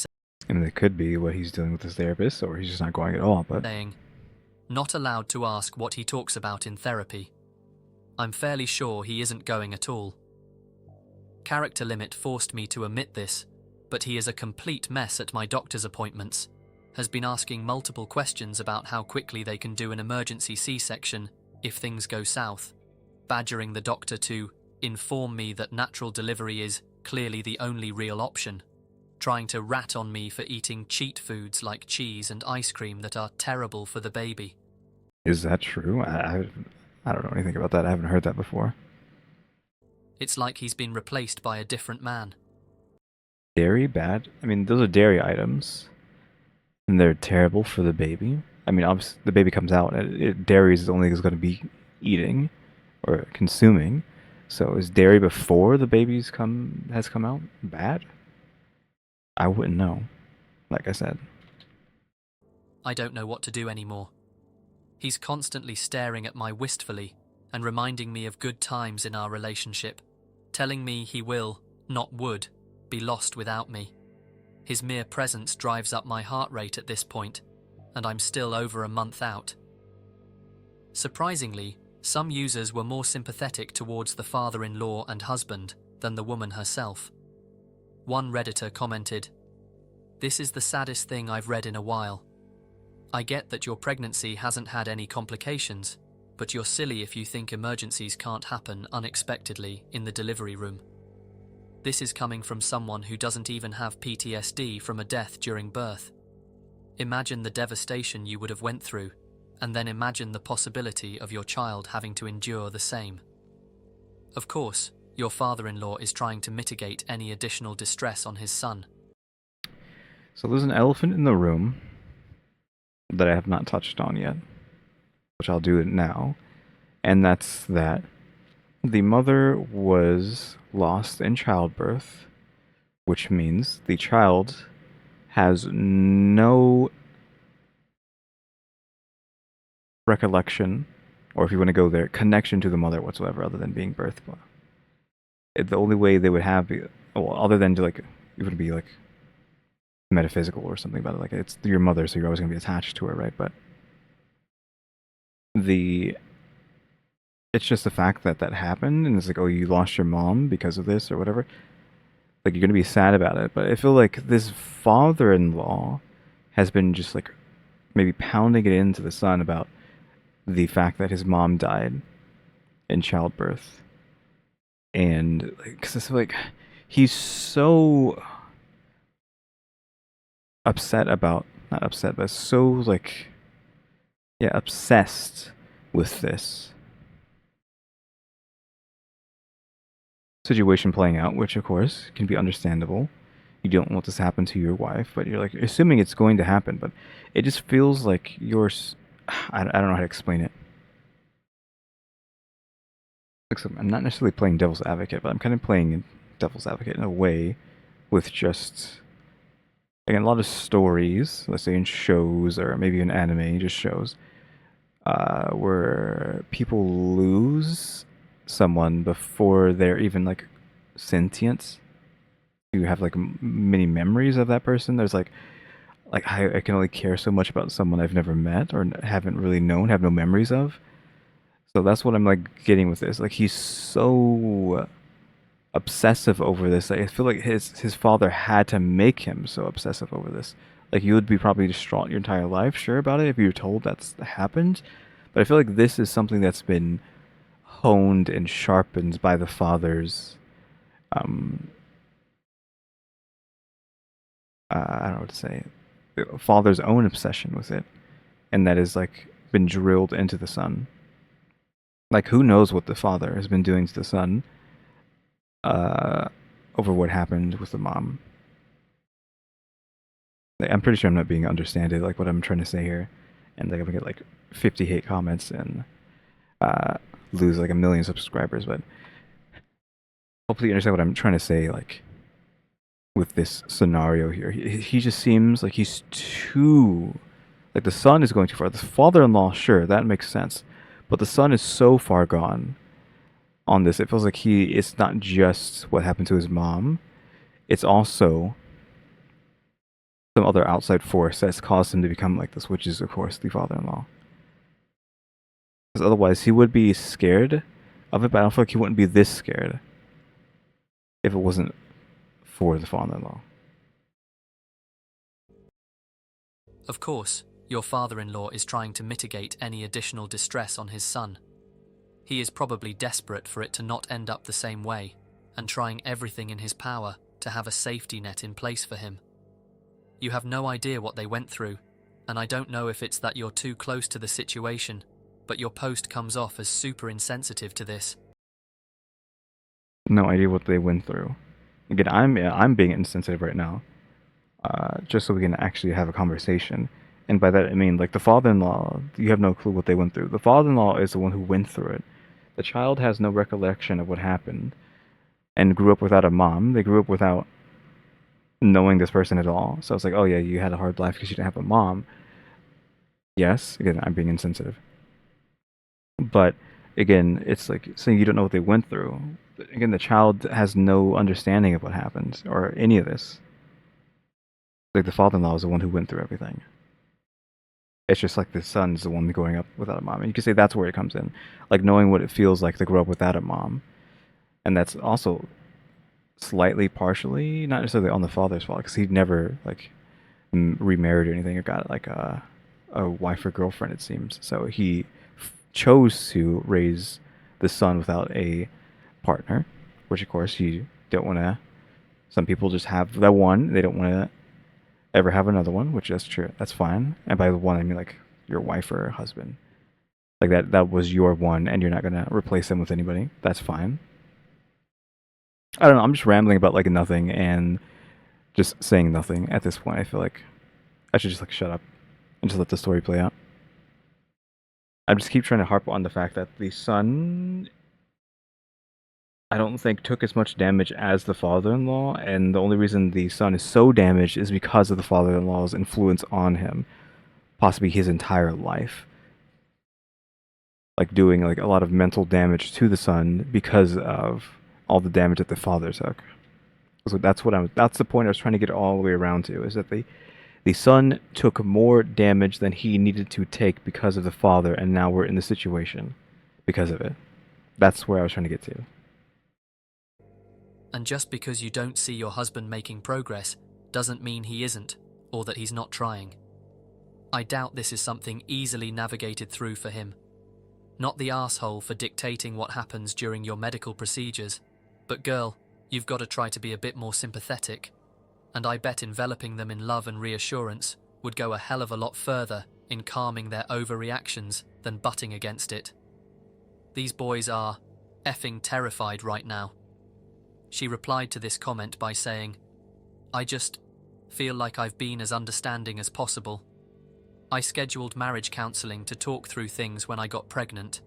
And it could be what he's doing with his therapist, or he's just not going at all, but saying, not allowed to ask what he talks about in therapy. I'm fairly sure he isn't going at all. Character limit forced me to omit this, but he is a complete mess at my doctor's appointments, has been asking multiple questions about how quickly they can do an emergency C-section if things go south, badgering the doctor to inform me that natural delivery is clearly the only real option, trying to rat on me for eating cheat foods like cheese and ice cream that are terrible for the baby. is that true? I don't know anything about that. I haven't heard that before. It's like he's been replaced by a different man. Dairy bad? I mean, those are dairy items, and they're terrible for the baby. I mean, obviously, the baby comes out, and dairy is the only thing it's going to be eating or consuming. So is dairy before the baby's has come out bad? I wouldn't know. Like I said. I don't know what to do anymore. He's constantly staring at me wistfully and reminding me of good times in our relationship, telling me he will, not would, be lost without me. His mere presence drives up my heart rate at this point, and I'm still over a month out. Surprisingly, some users were more sympathetic towards the father-in-law and husband than the woman herself. One Redditor commented, "This is the saddest thing I've read in a while. I get that your pregnancy hasn't had any complications, but you're silly if you think emergencies can't happen unexpectedly in the delivery room. This is coming from someone who doesn't even have PTSD from a death during birth. Imagine the devastation you would have went through, and then imagine the possibility of your child having to endure the same. Of course, your father-in-law is trying to mitigate any additional distress on his son." So there's an elephant in the room that I have not touched on yet, which I'll do it now, and that's that the mother was lost in childbirth, which means the child has no recollection, or if you want to go there, connection to the mother whatsoever, other than being birthed. The only way they would have, well, other than to like, it would be like metaphysical or something about it, like it's your mother, so you're always going to be attached to her, right? But it's just the fact that that happened, and it's like, oh, you lost your mom because of this or whatever. Like, you're gonna be sad about it, but I feel like this father-in-law has been just like maybe pounding it into the son about the fact that his mom died in childbirth, and because it's like he's so upset about, not upset, but so like, yeah, obsessed with this. situation playing out, which of course can be understandable. You don't want this to happen to your wife, but you're like assuming it's going to happen. But it just feels like I don't know how to explain it. I'm not necessarily playing devil's advocate, but I'm kind of playing devil's advocate in a way with just, again, a lot of stories, let's say in shows or maybe in anime, just shows, where people lose someone before they're even like sentient. You have like many memories of that person. There's like I can only care so much about someone I've never met or haven't really known, have no memories of. So that's what I'm like getting with this. Like he's so obsessive over this. Like, I feel like his father had to make him so obsessive over this. Like you would be probably distraught your entire life, sure about it, if you were told that's happened. But I feel like this is something that's been honed and sharpened by the father's um I don't know what to say, the father's own obsession with it, and that is like been drilled into the son. Like who knows what the father has been doing to the son uh over what happened with the mom. Like, I'm pretty sure I'm not being understanded, like what I'm trying to say here, and like I'm gonna get like 50 hate comments and uh, lose like a million subscribers. But hopefully you understand what I'm trying to say. Like with this scenario here, he just seems like he's too, like the son is going too far. The father-in-law, sure, that makes sense, but the son is so far gone on this. It feels like it's not just what happened to his mom; it's also some other outside force that's caused him to become like this, which is of course the father-in-law. Because otherwise he would be scared of it, but I don't feel like he wouldn't be this scared if it wasn't for the father-in-law. Of course, your father-in-law is trying to mitigate any additional distress on his son. He is probably desperate for it to not end up the same way, and trying everything in his power to have a safety net in place for him. You have no idea what they went through, and I don't know if it's that you're too close to the situation, but your post comes off as super insensitive to this. No idea what they went through. Again, I'm being insensitive right now, just so we can actually have a conversation. And by that I mean like the father-in-law. You have no clue what they went through. The father-in-law is the one who went through it. The child has no recollection of what happened, and grew up without a mom. They grew up without knowing this person at all. So it's like, oh yeah, you had a hard life because you didn't have a mom. Yes, again, I'm being insensitive. But again, it's like saying you don't know what they went through. Again, the child has no understanding of what happened or any of this. Like the father-in-law is the one who went through everything. It's just like the son's the one growing up without a mom. And you could say that's where it comes in. Like knowing what it feels like to grow up without a mom. And that's also slightly partially, not necessarily on the father's fault, because he never like remarried or anything or got like a wife or girlfriend, it seems. So he chose to raise the son without a partner, which of course you don't want to. Some people just have that one; they don't want to ever have another one, which that's true. That's fine. And by the one, I mean like your wife or husband. Like that was your one, and you're not gonna replace them with anybody. That's fine. I don't know. I'm just rambling about like nothing and just saying nothing at this point. I feel like I should just like shut up and just let the story play out. I just keep trying to harp on the fact that the son, I don't think, took as much damage as the father-in-law, and the only reason the son is so damaged is because of the father-in-law's influence on him, possibly his entire life, like doing like a lot of mental damage to the son because of all the damage that the father took. So that's the point I was trying to get all the way around to, is that the son took more damage than he needed to take because of the father, and now we're in the situation because of it. That's where I was trying to get to. And just because you don't see your husband making progress doesn't mean he isn't, or that he's not trying. I doubt this is something easily navigated through for him. Not the asshole for dictating what happens during your medical procedures, but girl, you've got to try to be a bit more sympathetic, and I bet enveloping them in love and reassurance would go a hell of a lot further in calming their overreactions than butting against it. These boys are effing terrified right now. She replied to this comment by saying, "I just feel like I've been as understanding as possible. I scheduled marriage counselling to talk through things when I got pregnant.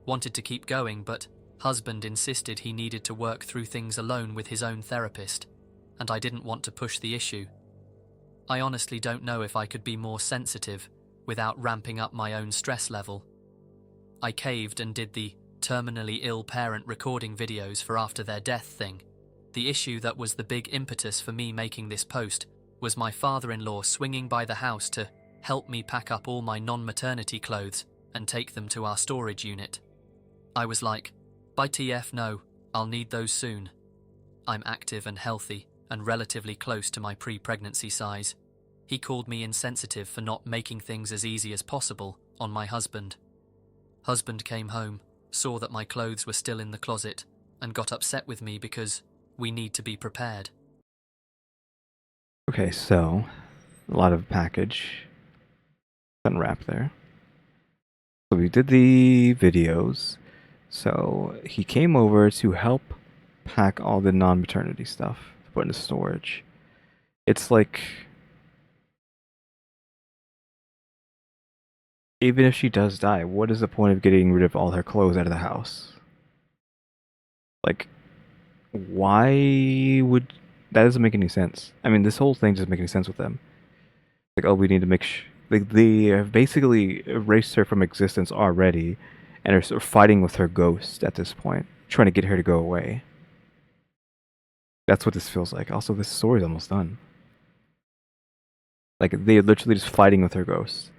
Wanted to keep going, but husband insisted he needed to work through things alone with his own therapist, and I didn't want to push the issue. I honestly don't know if I could be more sensitive without ramping up my own stress level. I caved and did the terminally ill parent recording videos for after their death thing. The issue that was the big impetus for me making this post was my father-in-law swinging by the house to help me pack up all my non-maternity clothes and take them to our storage unit. I was like, by TF no, I'll need those soon. I'm active and healthy and relatively close to my pre-pregnancy size. He called me insensitive for not making things as easy as possible on my husband. Husband came home, saw that my clothes were still in the closet, and got upset with me because we need to be prepared." Okay, so a lot of package unwrap there. So we did the videos. So he came over to help pack all the non-maternity stuff, put into storage. It's like, even if she does die, what is the point of getting rid of all her clothes out of the house? Like, why would that doesn't make any sense? I mean, this whole thing doesn't make any sense with them. Like, oh, we need to make they have basically erased her from existence already, and are sort of fighting with her ghost at this point, trying to get her to go away. That's what this feels like. Also, this story's almost done. Like, they're literally just fighting with her ghost.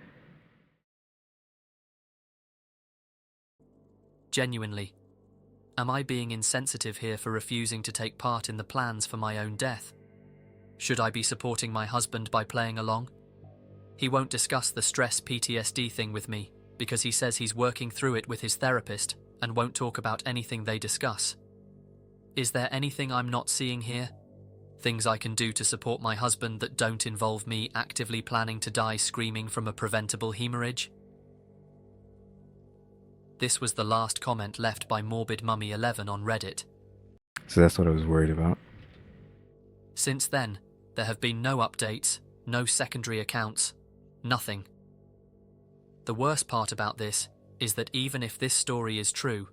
Genuinely, am I being insensitive here for refusing to take part in the plans for my own death? Should I be supporting my husband by playing along? He won't discuss the stress PTSD thing with me because he says he's working through it with his therapist and won't talk about anything they discuss. Is there anything I'm not seeing here? Things I can do to support my husband that don't involve me actively planning to die screaming from a preventable hemorrhage? This was the last comment left by Morbid Mummy 11 on Reddit. So that's what I was worried about. Since then, there have been no updates, no secondary accounts, nothing. The worst part about this is that even if this story is true,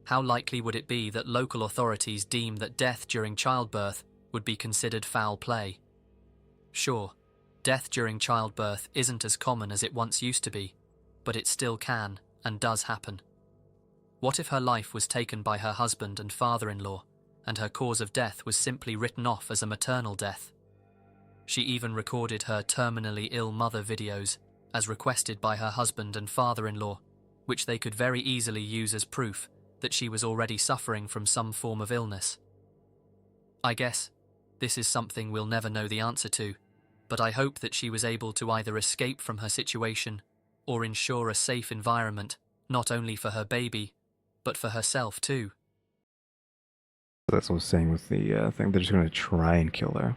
how likely would it be that local authorities deem that death during childbirth would be considered foul play? Sure, death during childbirth isn't as common as it once used to be, but it still can and does happen. What if her life was taken by her husband and father-in-law, and her cause of death was simply written off as a maternal death? She even recorded her terminally ill mother videos, as requested by her husband and father-in-law, which they could very easily use as proof that she was already suffering from some form of illness. I guess this is something we'll never know the answer to, but I hope that she was able to either escape from her situation or ensure a safe environment, not only for her baby, but for herself too. So that's what I was saying with the thing. They're just going to try and kill her.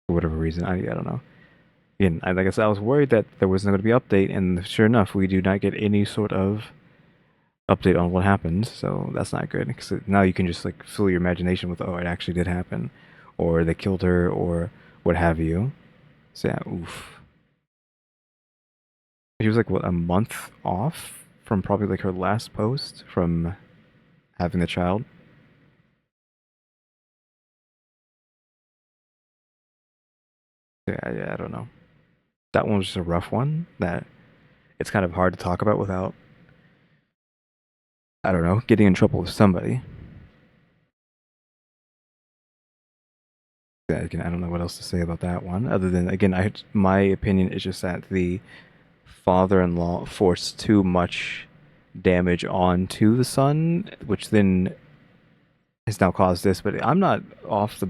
For whatever reason. I don't know. Again, like I said, I was worried that there wasn't going to be an update, and sure enough, we do not get any sort of update on what happened, so that's not good, because now you can just like fill your imagination with, oh, it actually did happen, or they killed her, or what have you. So yeah, oof. She was like, what, a month off from probably like her last post from having the child. Yeah, I don't know. That one was just a rough one that it's kind of hard to talk about without, I don't know, getting in trouble with somebody. Yeah, again, I don't know what else to say about that one, other than, again, my opinion is just that the father-in-law forced too much damage onto the son, which then has now caused this. But I'm not off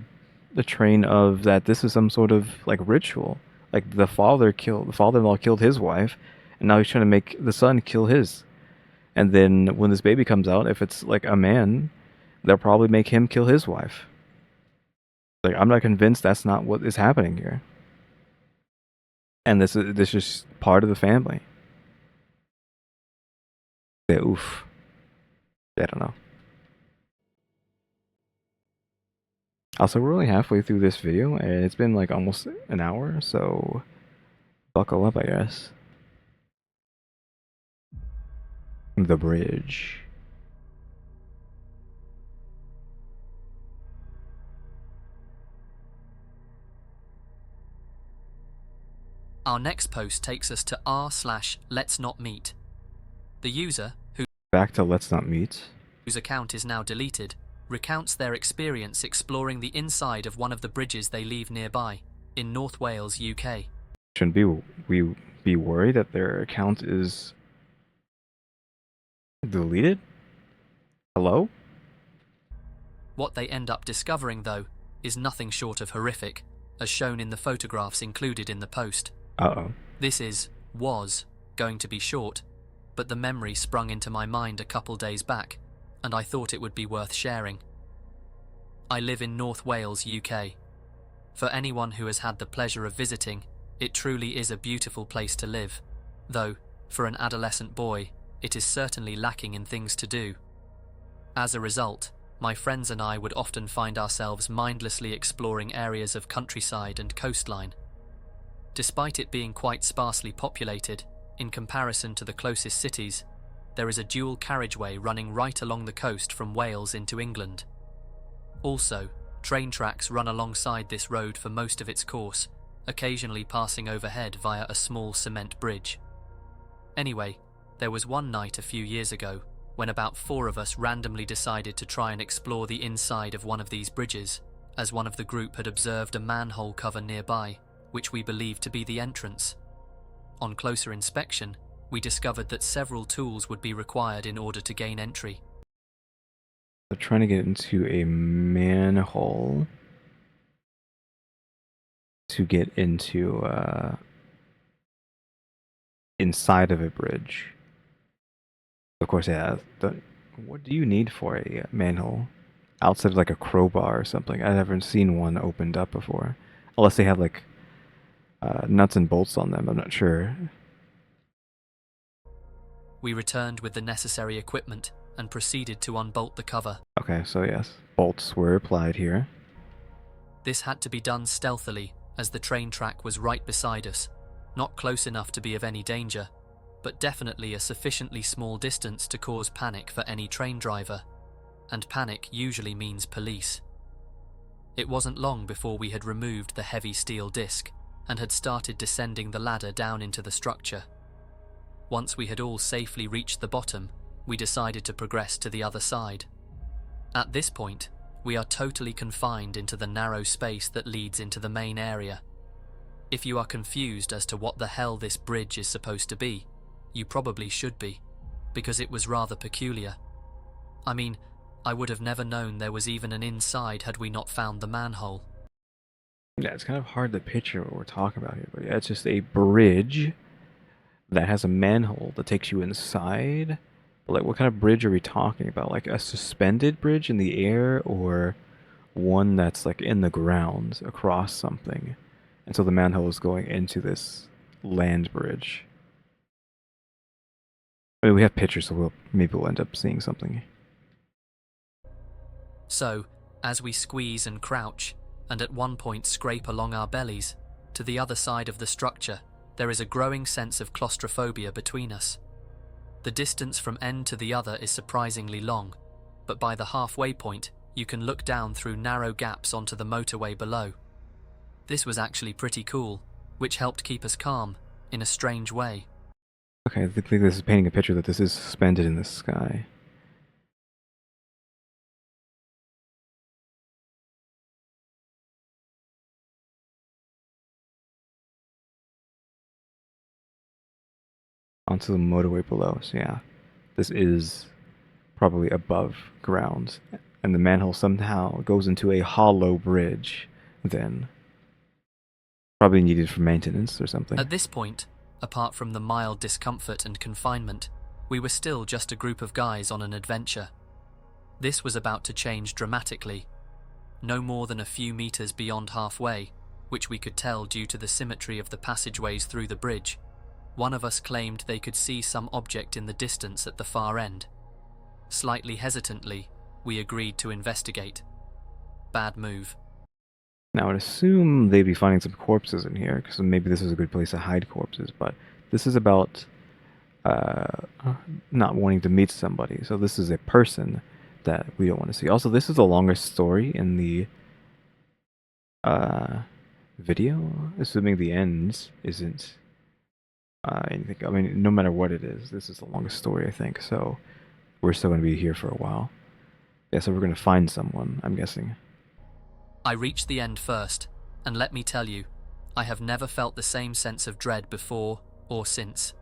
the train of that this is some sort of like ritual. Like the father-in-law killed his wife, and now he's trying to make the son kill his. And then when this baby comes out, if it's like a man, they'll probably make him kill his wife. Like, I'm not convinced that's not what is happening here. And this is just part of the family. Yeah, oof. I don't know. Also, we're only halfway through this video, and it's been like almost an hour, so buckle up, I guess. The bridge. Our next post takes us to r/let's not meet. The user, Back to Let's Not Meet. whose account is now deleted, recounts their experience exploring the inside of one of the bridges they leave nearby, in North Wales, UK. Shouldn't we be worried that their account is deleted? Hello? What they end up discovering, though, is nothing short of horrific, as shown in the photographs included in the post. Uh-oh. This was going to be short, but the memory sprung into my mind a couple days back, and I thought it would be worth sharing. I live in North Wales, UK. For anyone who has had the pleasure of visiting, it truly is a beautiful place to live, though, for an adolescent boy, it is certainly lacking in things to do. As a result, my friends and I would often find ourselves mindlessly exploring areas of countryside and coastline. Despite it being quite sparsely populated, in comparison to the closest cities, there is a dual carriageway running right along the coast from Wales into England. Also, train tracks run alongside this road for most of its course, occasionally passing overhead via a small cement bridge. Anyway, there was one night a few years ago when about 4 of us randomly decided to try and explore the inside of one of these bridges, as one of the group had observed a manhole cover nearby, which we believed to be the entrance. On closer inspection, we discovered that several tools would be required in order to gain entry. They're trying to get into a manhole to get into inside of a bridge. Of course, yeah. What do you need for a manhole? Outside of like a crowbar or something. I've never seen one opened up before. Unless they have like nuts and bolts on them, I'm not sure. We returned with the necessary equipment and proceeded to unbolt the cover. Okay, so yes, bolts were applied here. This had to be done stealthily, as the train track was right beside us, not close enough to be of any danger, but definitely a sufficiently small distance to cause panic for any train driver, and panic usually means police. It wasn't long before we had removed the heavy steel disc and had started descending the ladder down into the structure. Once we had all safely reached the bottom, we decided to progress to the other side. At this point, we are totally confined into the narrow space that leads into the main area. If you are confused as to what the hell this bridge is supposed to be, you probably should be, because it was rather peculiar. I mean, I would have never known there was even an inside had we not found the manhole. Yeah, it's kind of hard to picture what we're talking about here, but yeah, it's just a bridge that has a manhole that takes you inside. But like, what kind of bridge are we talking about? Like a suspended bridge in the air, or one that's like in the ground across something? And so the manhole is going into this land bridge. I mean, we have pictures, so maybe we'll end up seeing something. So, as we squeeze and crouch, and at one point scrape along our bellies, to the other side of the structure, there is a growing sense of claustrophobia between us. The distance from end to the other is surprisingly long, but by the halfway point, you can look down through narrow gaps onto the motorway below. This was actually pretty cool, which helped keep us calm, in a strange way. Okay, I think this is painting a picture that this is suspended in the sky. Onto the motorway below, so yeah. This is probably above ground. And the manhole somehow goes into a hollow bridge, then. Probably needed for maintenance or something. At this point, apart from the mild discomfort and confinement, we were still just a group of guys on an adventure. This was about to change dramatically. No more than a few meters beyond halfway, which we could tell due to the symmetry of the passageways through the bridge, one of us claimed they could see some object in the distance at the far end. Slightly hesitantly, we agreed to investigate. Bad move. Now, I would assume they'd be finding some corpses in here, because maybe this is a good place to hide corpses, but this is about uh, not wanting to meet somebody. So this is a person that we don't want to see. Also, this is the longest story in the uh, video, assuming the end isn't anything. I mean, no matter what it is, this is the longest story, I think. So we're still going to be here for a while. Yeah, so we're going to find someone, I'm guessing. I reached the end first, and let me tell you, I have never felt the same sense of dread before or since.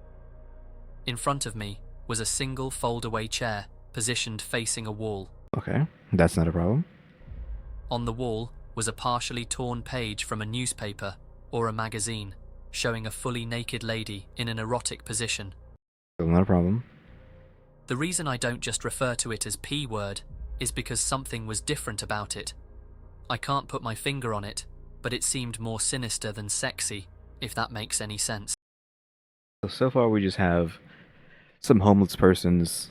In front of me was a single fold-away chair, positioned facing a wall. Okay, that's not a problem. On the wall was a partially torn page from a newspaper or a magazine, showing a fully naked lady in an erotic position. Still not a problem. The reason I don't just refer to it as P-word is because something was different about it. I can't put my finger on it, but it seemed more sinister than sexy, if that makes any sense. So far we just have some homeless persons.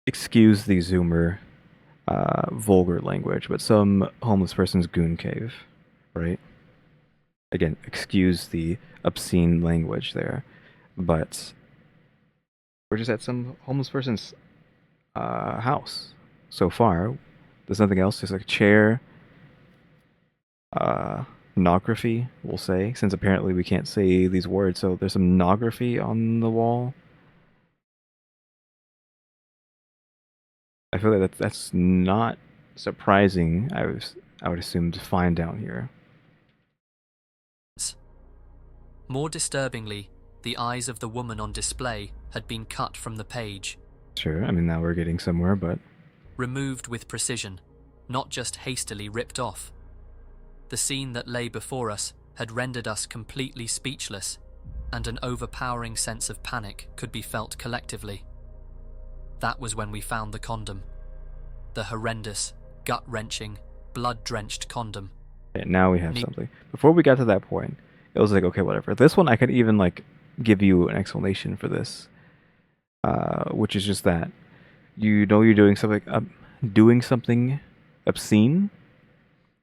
Excuse the Zoomer vulgar language, but some homeless person's goon cave, right? Again, excuse the obscene language there, but we're just at some homeless person's house so far. There's nothing else. There's like a chair, nography, we'll say, since apparently we can't say these words. So there's some nography on the wall. I feel like that's not surprising. I would assume to find down here. More disturbingly, the eyes of the woman on display had been cut from the page. Sure, I mean now we're getting somewhere, but Removed with precision, not just hastily ripped off. The scene that lay before us had rendered us completely speechless, and an overpowering sense of panic could be felt collectively. That was when we found the condom. The horrendous, gut-wrenching, blood-drenched condom. okay, now we have something. Before we got to that point, it was like, okay, whatever. This one I could even like give you an explanation for this, which is just that you know you're doing something obscene,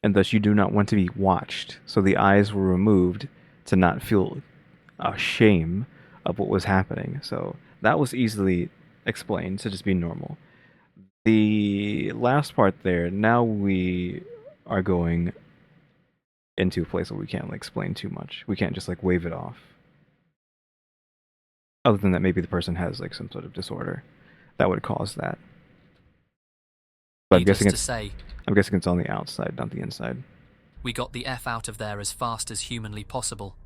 and thus you do not want to be watched. So the eyes were removed to not feel shame of what was happening. So that was easily explained to just be normal. The last part there, now we are going into a place where we can't like explain too much. We can't just like wave it off. Other than that, maybe the person has like some sort of disorder that would cause that. But I'm guessing it's on the outside, not the inside. We got the F out of there as fast as humanly possible,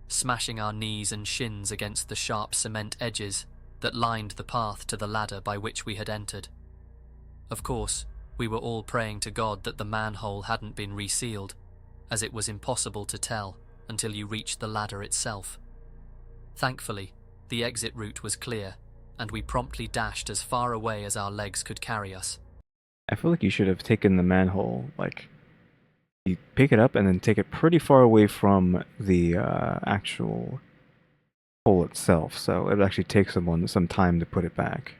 smashing our knees and shins against the sharp cement edges that lined the path to the ladder by which we had entered. Of course, we were all praying to God that the manhole hadn't been resealed, as it was impossible to tell until you reached the ladder itself. Thankfully, the exit route was clear, and we promptly dashed as far away as our legs could carry us. I feel like you should have taken the manhole, like, you pick it up and then take it pretty far away from the actual hole itself, so it would actually take someone some time to put it back.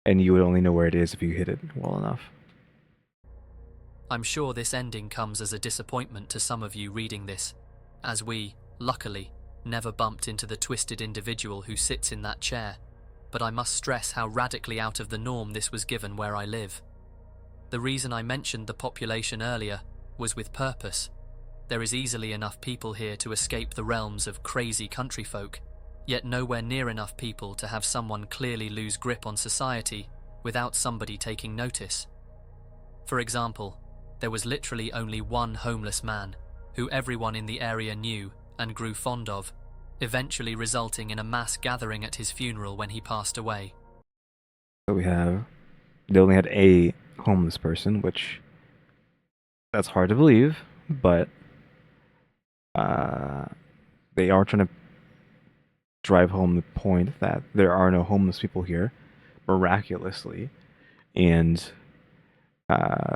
And you would only know where it is if you hit it well enough. I'm sure this ending comes as a disappointment to some of you reading this, as we, luckily, never bumped into the twisted individual who sits in that chair, but I must stress how radically out of the norm this was given where I live. The reason I mentioned the population earlier was with purpose. There is easily enough people here to escape the realms of crazy country folk, yet nowhere near enough people to have someone clearly lose grip on society without somebody taking notice. For example, there was literally only one homeless man, who everyone in the area knew and grew fond of, eventually resulting in a mass gathering at his funeral when he passed away. So they only had a homeless person, which, that's hard to believe, but they are trying to drive home the point that there are no homeless people here, miraculously, and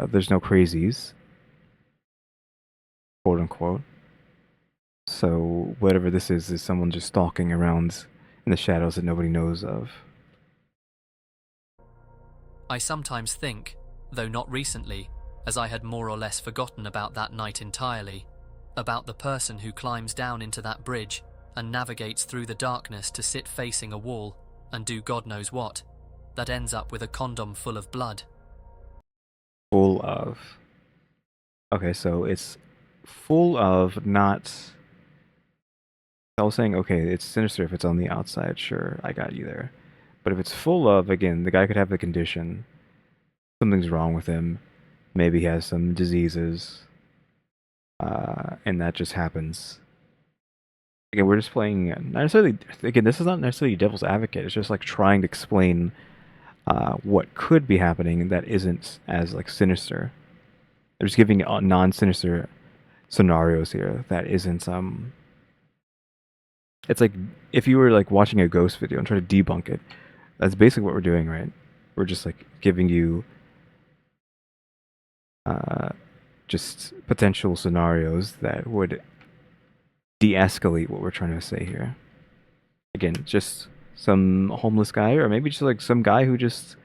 there's no crazies, quote unquote. So whatever this is someone just stalking around in the shadows that nobody knows of. I sometimes think, though not recently, as I had more or less forgotten about that night entirely, about the person who climbs down into that bridge and navigates through the darkness to sit facing a wall and do God knows what, that ends up with a condom full of blood. Full of. Okay, so it's full of, not. I was saying, okay, it's sinister if it's on the outside. Sure, I got you there. But if it's full of, again, the guy could have the condition. Something's wrong with him. Maybe he has some diseases. And that just happens. Again, we're just playing, not necessarily, again, this is not necessarily devil's advocate. It's just like trying to explain what could be happening that isn't as like sinister. They're just giving non-sinister scenarios here that isn't it's like if you were like watching a ghost video and try to debunk it. That's basically what we're doing, right? We're just like giving you just potential scenarios that would de-escalate what we're trying to say here. Again, just some homeless guy, or maybe just like some guy who just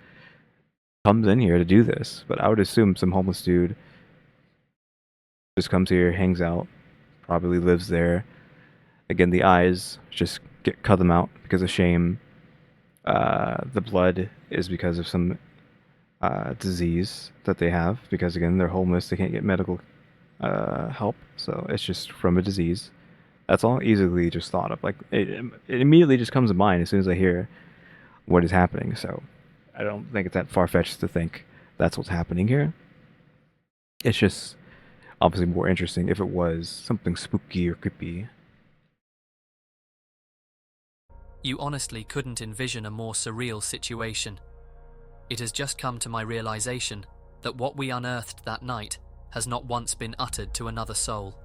comes in here to do this. But I would assume some homeless dude just comes here, hangs out, probably lives there. Again, the eyes just cut them out because of shame. The blood is because of some disease that they have, because again they're homeless, they can't get medical help, so it's just from a disease. That's all easily just thought of. Like it immediately just comes to mind as soon as I hear what is happening. So I don't think it's that far-fetched to think that's what's happening here. It's just obviously more interesting if it was something spooky or creepy. You honestly couldn't envision a more surreal situation. It has just come to my realization that what we unearthed that night has not once been uttered to another soul.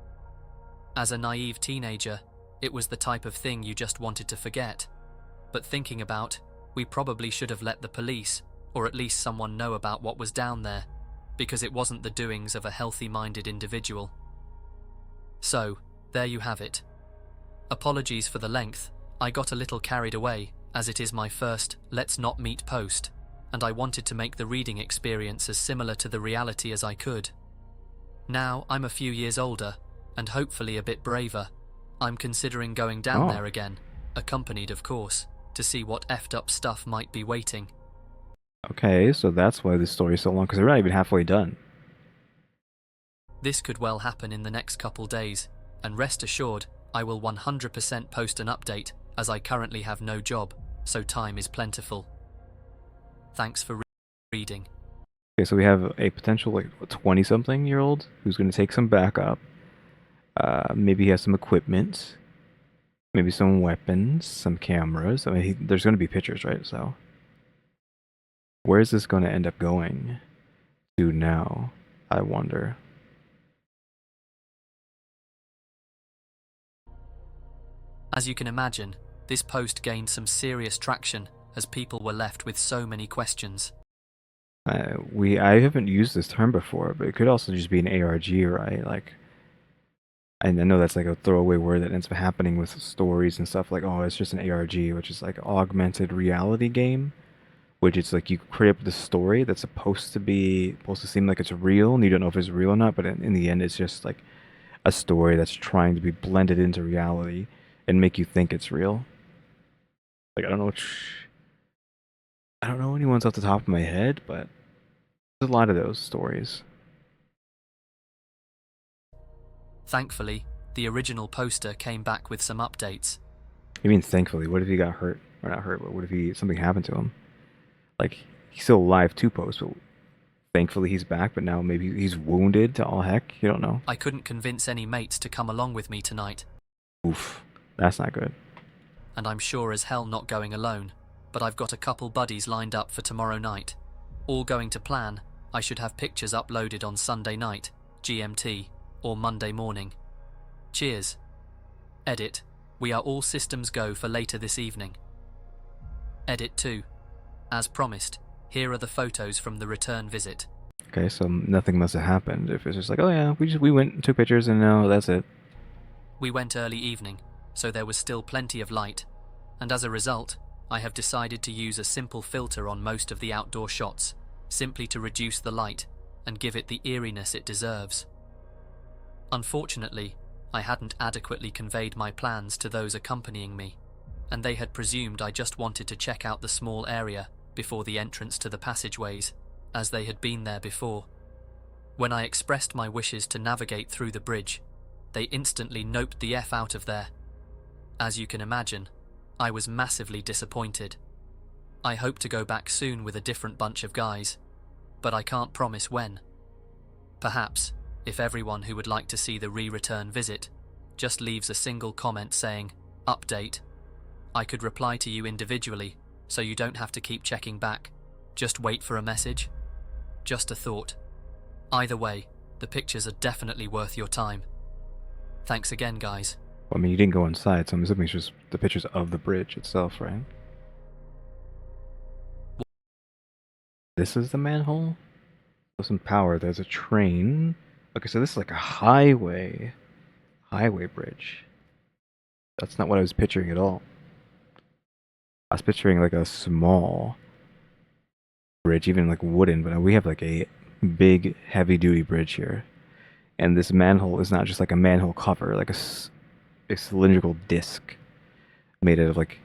As a naive teenager, it was the type of thing you just wanted to forget. But thinking about, we probably should have let the police, or at least someone, know about what was down there, because it wasn't the doings of a healthy-minded individual. So, there you have it. Apologies for the length. I got a little carried away, as it is my first Let's Not Meet post, and I wanted to make the reading experience as similar to the reality as I could. Now I'm a few years older, and hopefully a bit braver. I'm considering going down there again, accompanied of course, to see what effed up stuff might be waiting. Okay, so that's why this story is so long, because we're not even halfway done. This could well happen in the next couple days, and rest assured, I will 100% post an update, as I currently have no job, so time is plentiful. Thanks for reading. Okay, so we have a potential like 20-something-year-old who's going to take some backup. Maybe he has some equipment, maybe some weapons, some cameras. I mean, there's going to be pictures, right? So where is this going to end up going to now, I wonder? As you can imagine, this post gained some serious traction as people were left with so many questions. I haven't used this term before, but it could also just be an ARG, right? Like, I know that's like a throwaway word that ends up happening with stories and stuff, like, oh, it's just an ARG, which is like augmented reality game, which it's like you create up the story that's supposed to seem like it's real, and you don't know if it's real or not, but in the end, it's just like a story that's trying to be blended into reality and make you think it's real. Like, I don't know anyone's off the top of my head, but there's a lot of those stories. Thankfully, the original poster came back with some updates. You mean thankfully? What if he got hurt? Or not hurt, but what if something happened to him? Like, he's still alive to post, but thankfully he's back, but now maybe he's wounded to all heck. You don't know. I couldn't convince any mates to come along with me tonight. Oof. That's not good. And I'm sure as hell not going alone, but I've got a couple buddies lined up for tomorrow night. All going to plan, I should have pictures uploaded on Sunday night, GMT, or Monday morning. Cheers. Edit. We are all systems go for later this evening. Edit 2. As promised, here are the photos from the return visit. Okay, so nothing must have happened. If it's just like, oh yeah, we went and took pictures and now that's it. We went early evening, so there was still plenty of light, and as a result, I have decided to use a simple filter on most of the outdoor shots, simply to reduce the light, and give it the eeriness it deserves. Unfortunately, I hadn't adequately conveyed my plans to those accompanying me, and they had presumed I just wanted to check out the small area before the entrance to the passageways, as they had been there before. When I expressed my wishes to navigate through the bridge, they instantly noped the F out of there. As you can imagine, I was massively disappointed. I hope to go back soon with a different bunch of guys, but I can't promise when. Perhaps, if everyone who would like to see the return visit just leaves a single comment saying, "Update," I could reply to you individually, so you don't have to keep checking back. Just wait for a message. Just a thought. Either way, the pictures are definitely worth your time. Thanks again, guys. Well, I mean, you didn't go inside, so I'm assuming it's just the pictures of the bridge itself, right? This is the manhole? With some power, there's a train. Okay, so this is like a highway bridge. That's not what I was picturing at all. I was picturing like a small bridge, even like wooden, but we have like a big heavy-duty bridge here. And this manhole is not just like a manhole cover, like a cylindrical disc made out of like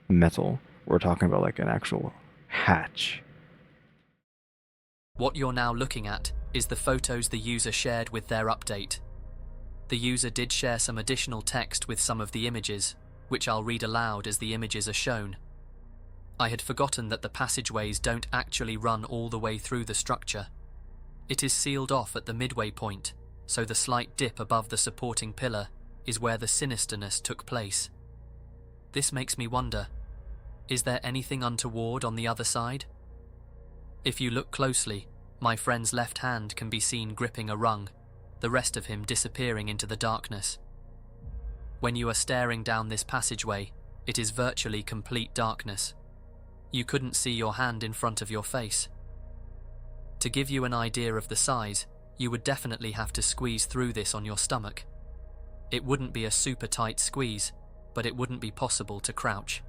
metal. We're talking about like an actual hatch. What you're now looking at is the photos the user shared with their update. The user did share some additional text with some of the images, which I'll read aloud as the images are shown. I had forgotten that the passageways don't actually run all the way through the structure. It is sealed off at the midway point, so the slight dip above the supporting pillar is where the sinisterness took place. This makes me wonder, is there anything untoward on the other side? If you look closely, my friend's left hand can be seen gripping a rung, the rest of him disappearing into the darkness. When you are staring down this passageway, it is virtually complete darkness. You couldn't see your hand in front of your face. To give you an idea of the size, you would definitely have to squeeze through this on your stomach. It wouldn't be a super tight squeeze, but it wouldn't be possible to crouch.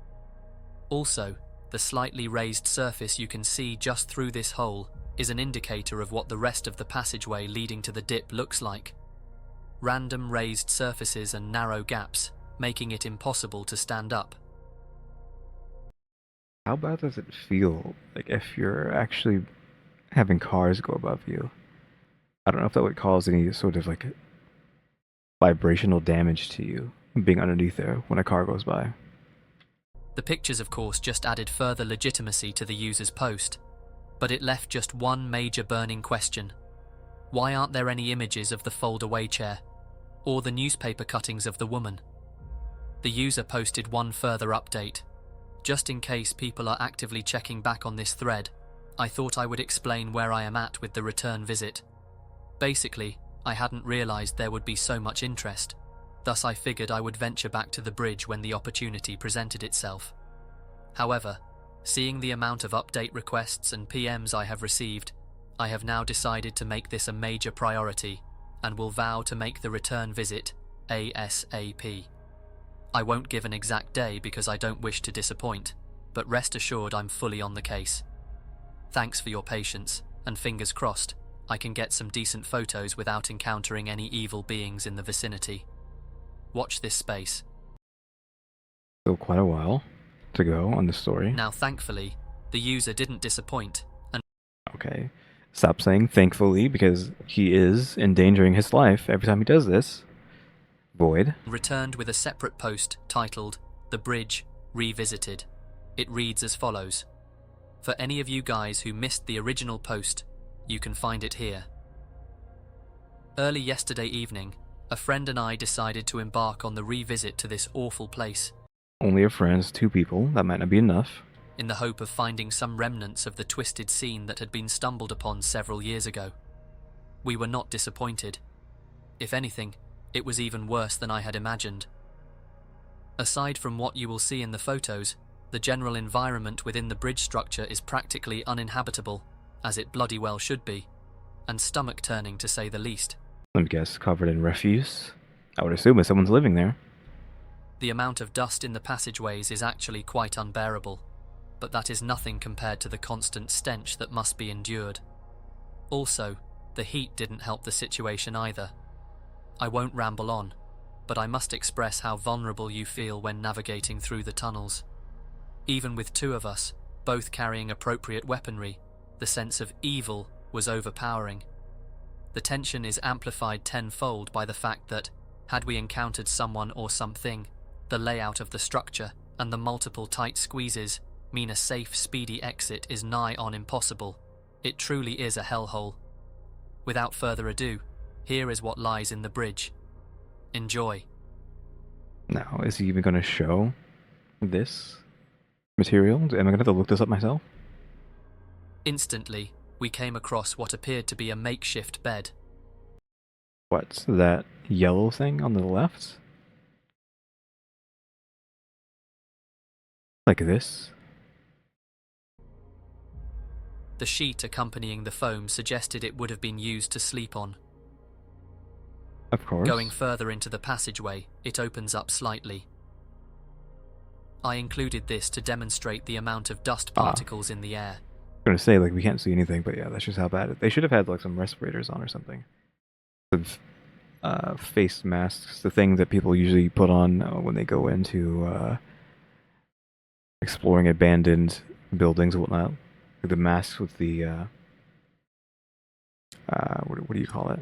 Also, the slightly raised surface you can see just through this hole is an indicator of what the rest of the passageway leading to the dip looks like. Random raised surfaces and narrow gaps, making it impossible to stand up. How bad does it feel, like, if you're actually having cars go above you? I don't know if that would cause any sort of, like, vibrational damage to you, being underneath there when a car goes by. The pictures, of course, just added further legitimacy to the user's post, but it left just one major burning question. Why aren't there any images of the fold-away chair, or the newspaper cuttings of the woman? The user posted one further update. Just in case people are actively checking back on this thread, I thought I would explain where I am at with the return visit. Basically, I hadn't realized there would be so much interest, thus I figured I would venture back to the bridge when the opportunity presented itself. However, seeing the amount of update requests and PMs I have received, I have now decided to make this a major priority and will vow to make the return visit ASAP. I won't give an exact day because I don't wish to disappoint, but rest assured I'm fully on the case. Thanks for your patience, and fingers crossed, I can get some decent photos without encountering any evil beings in the vicinity. Watch this space. Still quite a while to go on the story. Now thankfully, the user didn't disappoint, and Okay, stop saying thankfully, because he is endangering his life every time he does this. Void. returned with a separate post titled, "The Bridge Revisited." It reads as follows. For any of you guys who missed the original post, you can find it here. Early yesterday evening, a friend and I decided to embark on the revisit to this awful place, Only of friends, 2 people, that might not be enough. in the hope of finding some remnants of the twisted scene that had been stumbled upon several years ago. We were not disappointed. If anything, it was even worse than I had imagined. Aside from what you will see in the photos, the general environment within the bridge structure is practically uninhabitable, as it bloody well should be, and stomach-turning to say the least. Let me guess, covered in refuse? I would assume if someone's living there. The amount of dust in the passageways is actually quite unbearable, but that is nothing compared to the constant stench that must be endured. Also, The heat didn't help the situation either. I won't ramble on, but I must express how vulnerable you feel when navigating through the tunnels. Even with two of us, both carrying appropriate weaponry, the sense of evil was overpowering. The tension is amplified tenfold by the fact that, had we encountered someone or something, the layout of the structure and the multiple tight squeezes mean a safe, speedy exit is nigh on impossible. It truly is a hellhole. Without further ado, here is what lies in the bridge. Enjoy. Now, is he even going to show this material? Am I going to have to look this up myself? Instantly, we came across what appeared to be a makeshift bed. What's that yellow thing on the left? Like this? The sheet accompanying the foam suggested it would have been used to sleep on. Of course. Going further into the passageway, it opens up slightly. I included this to demonstrate the amount of dust particles in the air. I'm going to say, like, we can't see anything, but yeah, that's just how bad it is. They should have had, like, some respirators on or something. Face masks, the thing that people usually put on when they go into exploring abandoned buildings and whatnot. Like the masks with the, what do you call it?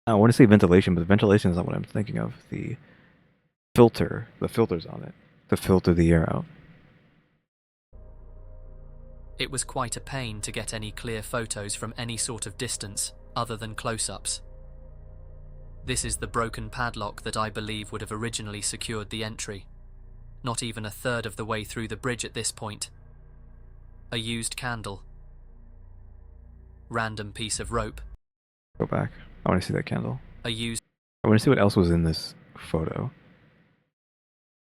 I want to say ventilation, but ventilation is not what I'm thinking of. The filters on it, to filter the air out. It was quite a pain to get any clear photos from any sort of distance, other than close-ups. This is the broken padlock that I believe would have originally secured the entry. Not even a third of the way through the bridge at this point. A used candle. Random piece of rope. Go back. I want to see that candle. A used... I want to see what else was in this photo.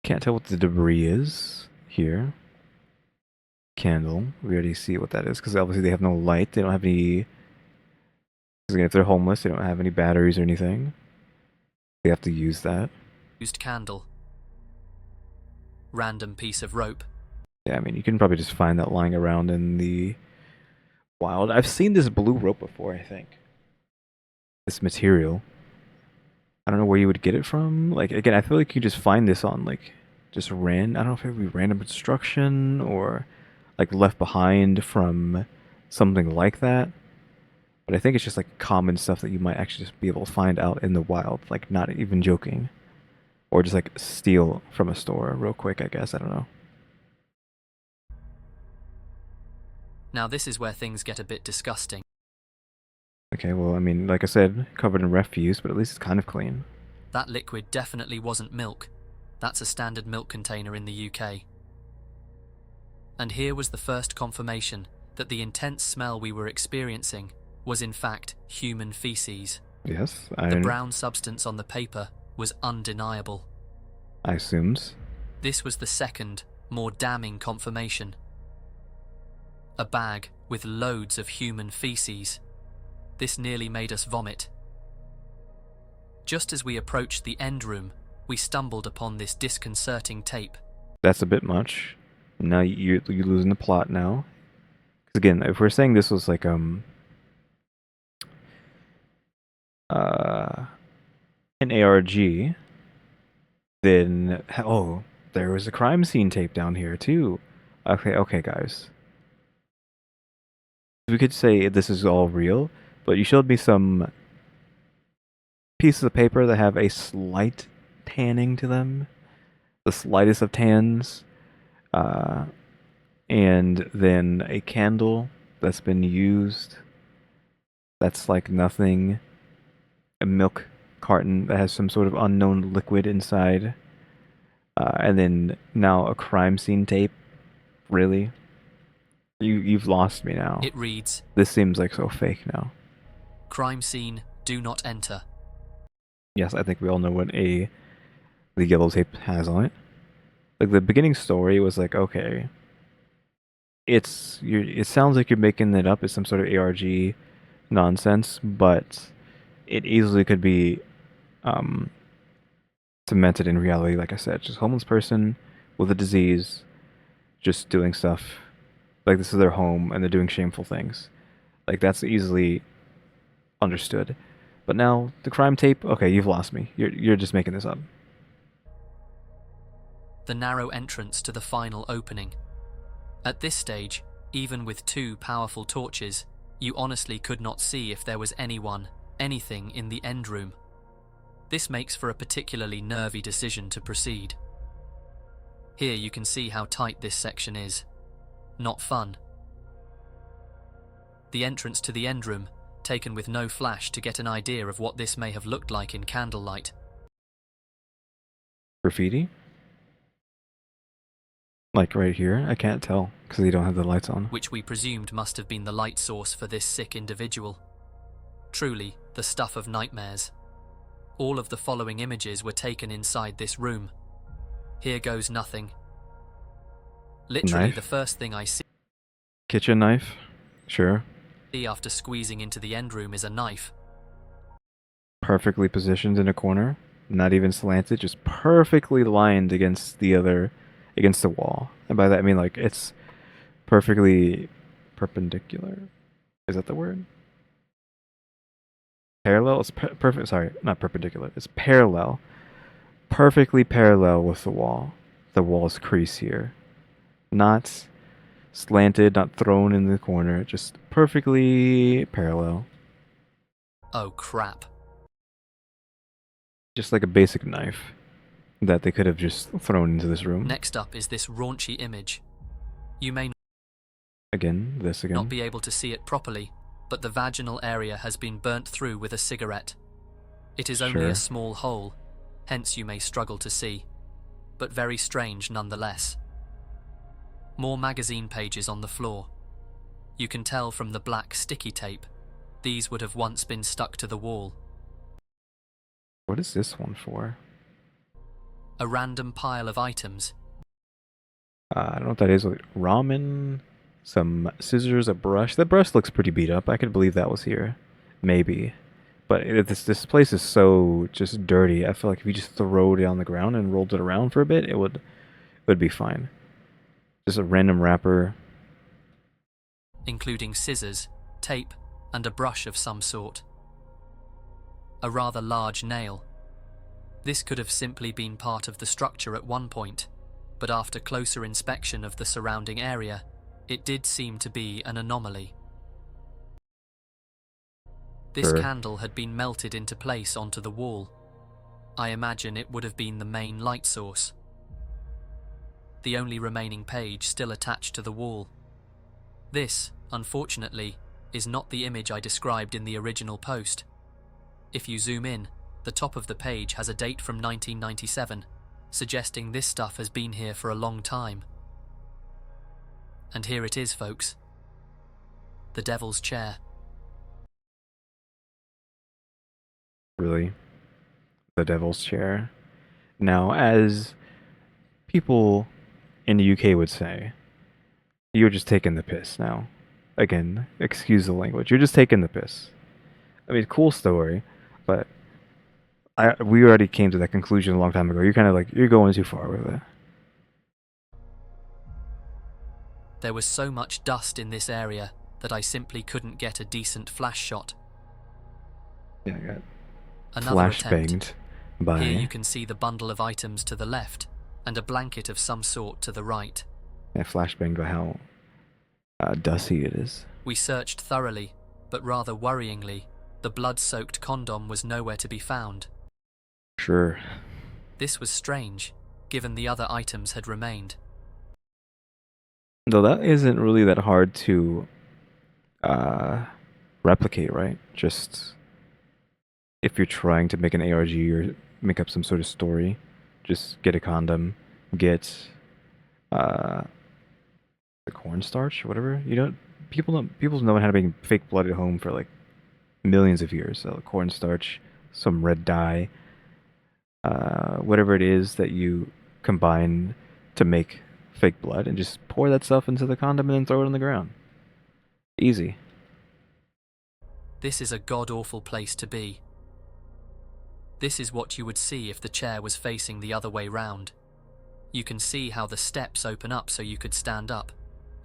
Can't tell what the debris is here. Candle. We already see what that is, because obviously they have no light. They don't have any... Because if they're homeless, they don't have any batteries or anything. They have to use that. Used candle. Random piece of rope. Yeah, I mean, you can probably just find that lying around in the wild. I've seen this blue rope before, I think. This material. I don't know where you would get it from. Like, again, I feel like you just find this on, like, just I don't know if it would be random construction or, like, left behind from something like that. But I think it's just, like, common stuff that you might actually just be able to find out in the wild. Like, not even joking. Or just, like, steal from a store real quick, I guess. I don't know. Now this is where things get a bit disgusting. Okay, well, I mean, like I said, covered in refuse, but at least it's kind of clean. That liquid definitely wasn't milk. That's a standard milk container in the UK. And here was the first confirmation that the intense smell we were experiencing was in fact human feces. Yes, The brown substance on the paper was undeniable. I assumed. This was the second, more damning confirmation. A bag with loads of human feces. This nearly made us vomit. Just as we approached the end room, we stumbled upon this disconcerting tape. That's a bit much. Now you're losing the plot now. Because again, if we're saying this was like an ARG, then oh, there was a crime scene tape down here too. Okay, guys. We could say this is all real, but you showed me some pieces of paper that have a slight tanning to them, the slightest of tans, and then a candle that's been used. That's like nothing. A milk carton that has some sort of unknown liquid inside. And then now a crime scene tape. Really? You've lost me now. It reads, This seems like so fake now. "Crime scene, do not enter." Yes, I think we all know what the yellow tape has on it. Like the beginning story was like, okay, it sounds like you're making it up as some sort of ARG nonsense, but it easily could be cemented in reality. Like I said, just homeless person with a disease, just doing stuff like this is their home and they're doing shameful things. Like that's easily Understood. But now the crime tape. Okay, you've lost me. You're just making this up. The narrow entrance to the final opening. At this stage, even with 2 powerful torches, you honestly could not see if there was anything in the end room. This makes for a particularly nervy decision to proceed. Here you can see how tight this section is. Not fun. The entrance to the end room, taken with no flash to get an idea of what this may have looked like in candlelight. Graffiti? Like right here? I can't tell because they don't have the lights on. Which we presumed must have been the light source for this sick individual. Truly, the stuff of nightmares. All of the following images were taken inside this room. Here goes nothing. Literally Knife? the first thing I see Kitchen knife? Sure. after squeezing into the end room is a knife. Perfectly positioned in a corner. Not even slanted, just perfectly lined against against the wall. And by that I mean like it's perfectly perpendicular. Is that the word? Parallel? It's perfect. Sorry, not perpendicular. It's parallel. Perfectly parallel with the wall. The wall's crease here. Not slanted, not thrown in the corner. Just perfectly parallel. Oh crap. Just like a basic knife that they could have just thrown into this room. Next up is this raunchy image. You may Again, this again. not be able to see it properly, but the vaginal area has been burnt through with a cigarette. It is only Sure. a small hole, hence you may struggle to see, but very strange nonetheless. More magazine pages on the floor. You can tell from the black sticky tape, these would have once been stuck to the wall. What is this one for? A random pile of items. I don't know what that is. Like ramen, some scissors, a brush. That brush looks pretty beat up. I could believe that was here. Maybe. But this place is so just dirty. I feel like if you just throw it on the ground and rolled it around for a bit, it would be fine. Just a random wrapper. Including scissors, tape, and a brush of some sort. A rather large nail. This could have simply been part of the structure at one point, but after closer inspection of the surrounding area, it did seem to be an anomaly. This Sure. candle had been melted into place onto the wall. I imagine it would have been the main light source. The only remaining page still attached to the wall. This, unfortunately, is not the image I described in the original post. If you zoom in, the top of the page has a date from 1997, suggesting this stuff has been here for a long time. And here it is, folks. The Devil's Chair. Really. The Devil's Chair. Now, as people in the UK would say, you're just taking the piss now. Again, excuse the language. You're just taking the piss. I mean, cool story, but we already came to that conclusion a long time ago. You're kind of like, you're going too far with it. There was so much dust in this area that I simply couldn't get a decent flash shot. Yeah, I got Another flash attempt. banged by. Here you can see the bundle of items to the left and a blanket of some sort to the right. Yeah, flash banged by how dusty it is. We searched thoroughly, but rather worryingly, the blood-soaked condom was nowhere to be found. Sure. This was strange, given the other items had remained. Though that isn't really that hard to replicate, right? Just if you're trying to make an ARG or make up some sort of story, just get a condom, get the cornstarch, whatever. You know, people's known how to make fake blood at home for like millions of years. So cornstarch, some red dye, whatever it is that you combine to make fake blood, and just pour that stuff into the condom and then throw it on the ground. Easy. This is a god-awful place to be. This is what you would see if the chair was facing the other way round. You can see how the steps open up so you could stand up,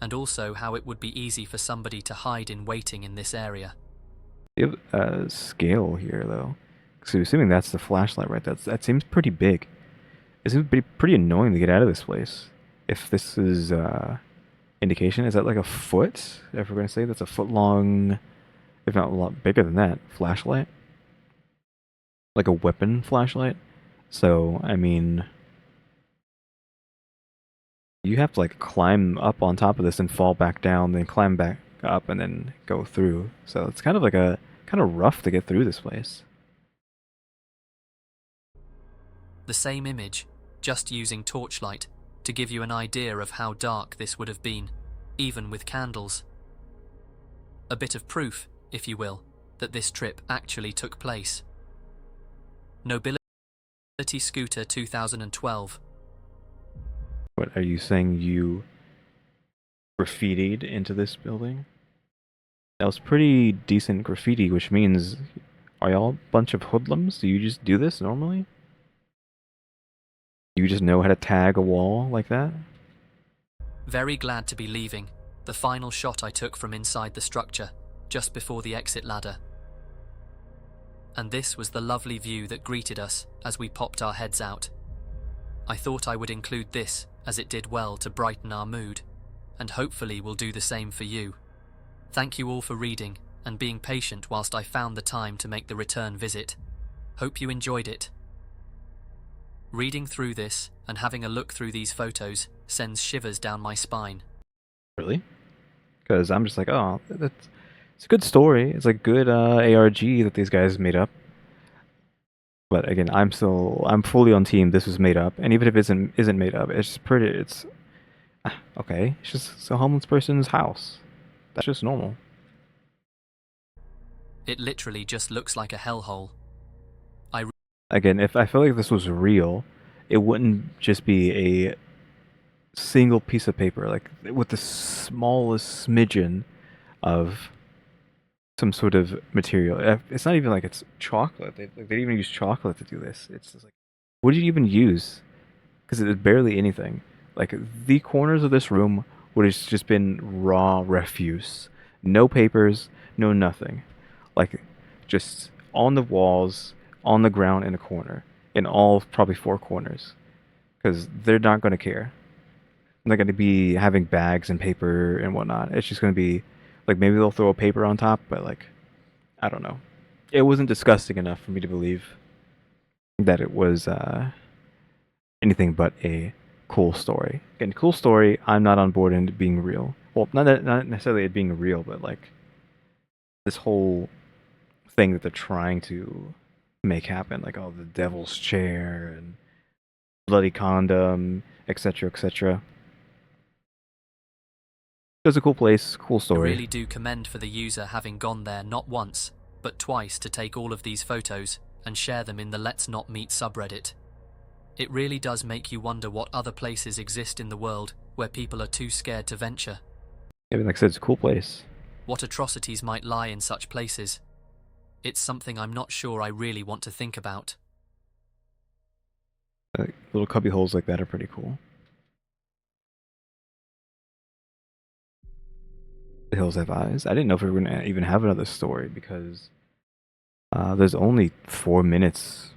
and also how it would be easy for somebody to hide in waiting in this area. You have a scale here, though. So assuming that's the flashlight, right? That seems pretty big. It seems pretty annoying to get out of this place. If this is indication, is that like a foot? If we're gonna say that's a foot long, if not a lot bigger than that, flashlight, like a weapon flashlight. So I mean, you have to like climb up on top of this and fall back down, then climb back up and then go through. So it's kind of like a kind of rough to get through this place. The same image, just using torchlight to give you an idea of how dark this would have been, even with candles. A bit of proof, if you will, that this trip actually took place. Nobility Scooter 2012. What are you saying? You graffitied into this building? That was pretty decent graffiti, which means, are y'all a bunch of hoodlums? Do you just do this normally? You just know how to tag a wall like that? Very glad to be leaving, the final shot I took from inside the structure, just before the exit ladder. And this was the lovely view that greeted us as we popped our heads out. I thought I would include this as it did well to brighten our mood, and hopefully will do the same for you. Thank you all for reading and being patient whilst I found the time to make the return visit. Hope you enjoyed it. Reading through this and having a look through these photos sends shivers down my spine. Really? Because I'm just like, oh, it's a good story. It's a good ARG that these guys made up. But again, I'm fully on team. This was made up, and even if it isn't made up, it's just pretty. It's okay. It's a homeless person's house. That's just normal. It literally just looks like a hellhole. Again, if I feel like this was real, it wouldn't just be a single piece of paper, like with the smallest smidgen of some sort of material. It's not even like it's chocolate. They even use chocolate to do this. It's just like, what did you even use? Because it is barely anything. Like the corners of this room would have just been raw refuse. No papers, no nothing. Like just on the walls, on the ground in a corner, in all probably four corners. Because they're not going to care. They're going to be having bags and paper and whatnot. It's just going to be like maybe they'll throw a paper on top, but like I don't know. It wasn't disgusting enough for me to believe that it was anything but a cool story. Again, cool story. I'm not on board in it being real. Well, not necessarily it being real, but like this whole thing that they're trying to make happen, like oh, the devil's chair and bloody condom, etc., etc. It was a cool place, cool I story. really do commend for the user having gone there not once, but twice to take all of these photos and share them in the Let's Not Meet subreddit. It really does make you wonder what other places exist in the world where people are too scared to venture. Yeah, like I said, it's a cool place. What atrocities might lie in such places? It's something I'm not sure I really want to think about. Little cubby holes like that are pretty cool. The Hills Have Eyes. I didn't know if we were going to even have another story because there's only 4 minutes,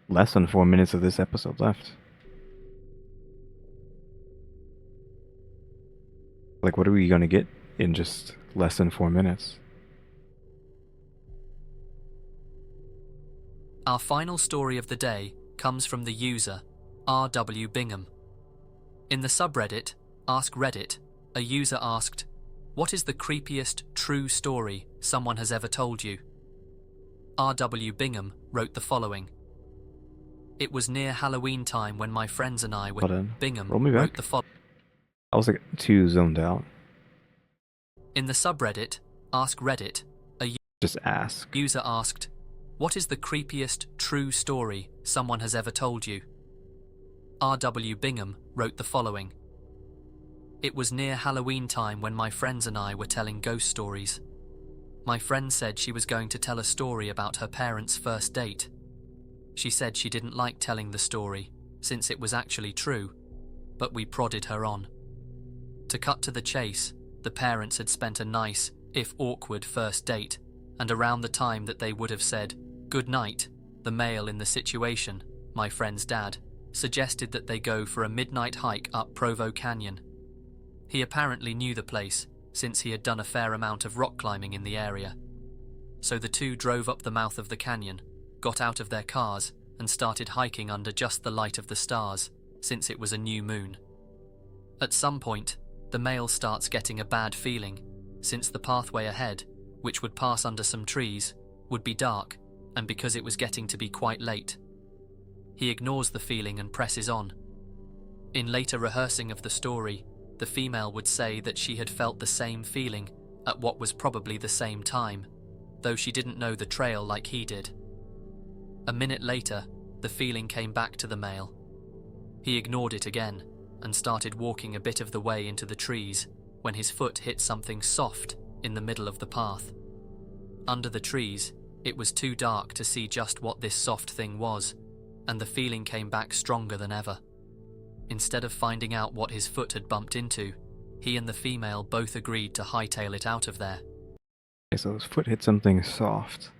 less than 4 minutes of this episode left. Like, what are we going to get in just less than 4 minutes? Our final story of the day comes from the user, R.W. Bingham. In the subreddit, Ask Reddit, a user asked, "What is the creepiest true story someone has ever told you?" R.W. Bingham wrote the following. "It was near Halloween time when my friends and I were..." Bingham wrote the following. I was like too zoned out. In the subreddit, Ask Reddit, a Just ask. user asked, "What is the creepiest true story someone has ever told you?" R.W. Bingham wrote the following. "It was near Halloween time when my friends and I were telling ghost stories. My friend said she was going to tell a story about her parents' first date. She said she didn't like telling the story, since it was actually true, but we prodded her on. To cut to the chase, the parents had spent a nice, if awkward, first date, and around the time that they would have said, "Good night," the male in the situation, my friend's dad, suggested that they go for a midnight hike up Provo Canyon. He apparently knew the place, since he had done a fair amount of rock climbing in the area. So the two drove up the mouth of the canyon, got out of their cars, and started hiking under just the light of the stars, since it was a new moon. At some point, the male starts getting a bad feeling, since the pathway ahead, which would pass under some trees, would be dark, and because it was getting to be quite late. He ignores the feeling and presses on. In later rehearsing of the story, the female would say that she had felt the same feeling at what was probably the same time, though she didn't know the trail like he did. A minute later, the feeling came back to the male. He ignored it again and started walking a bit of the way into the trees when his foot hit something soft in the middle of the path. Under the trees, it was too dark to see just what this soft thing was, and the feeling came back stronger than ever. Instead of finding out what his foot had bumped into, he and the female both agreed to hightail it out of there. Okay, so his foot hit something soft.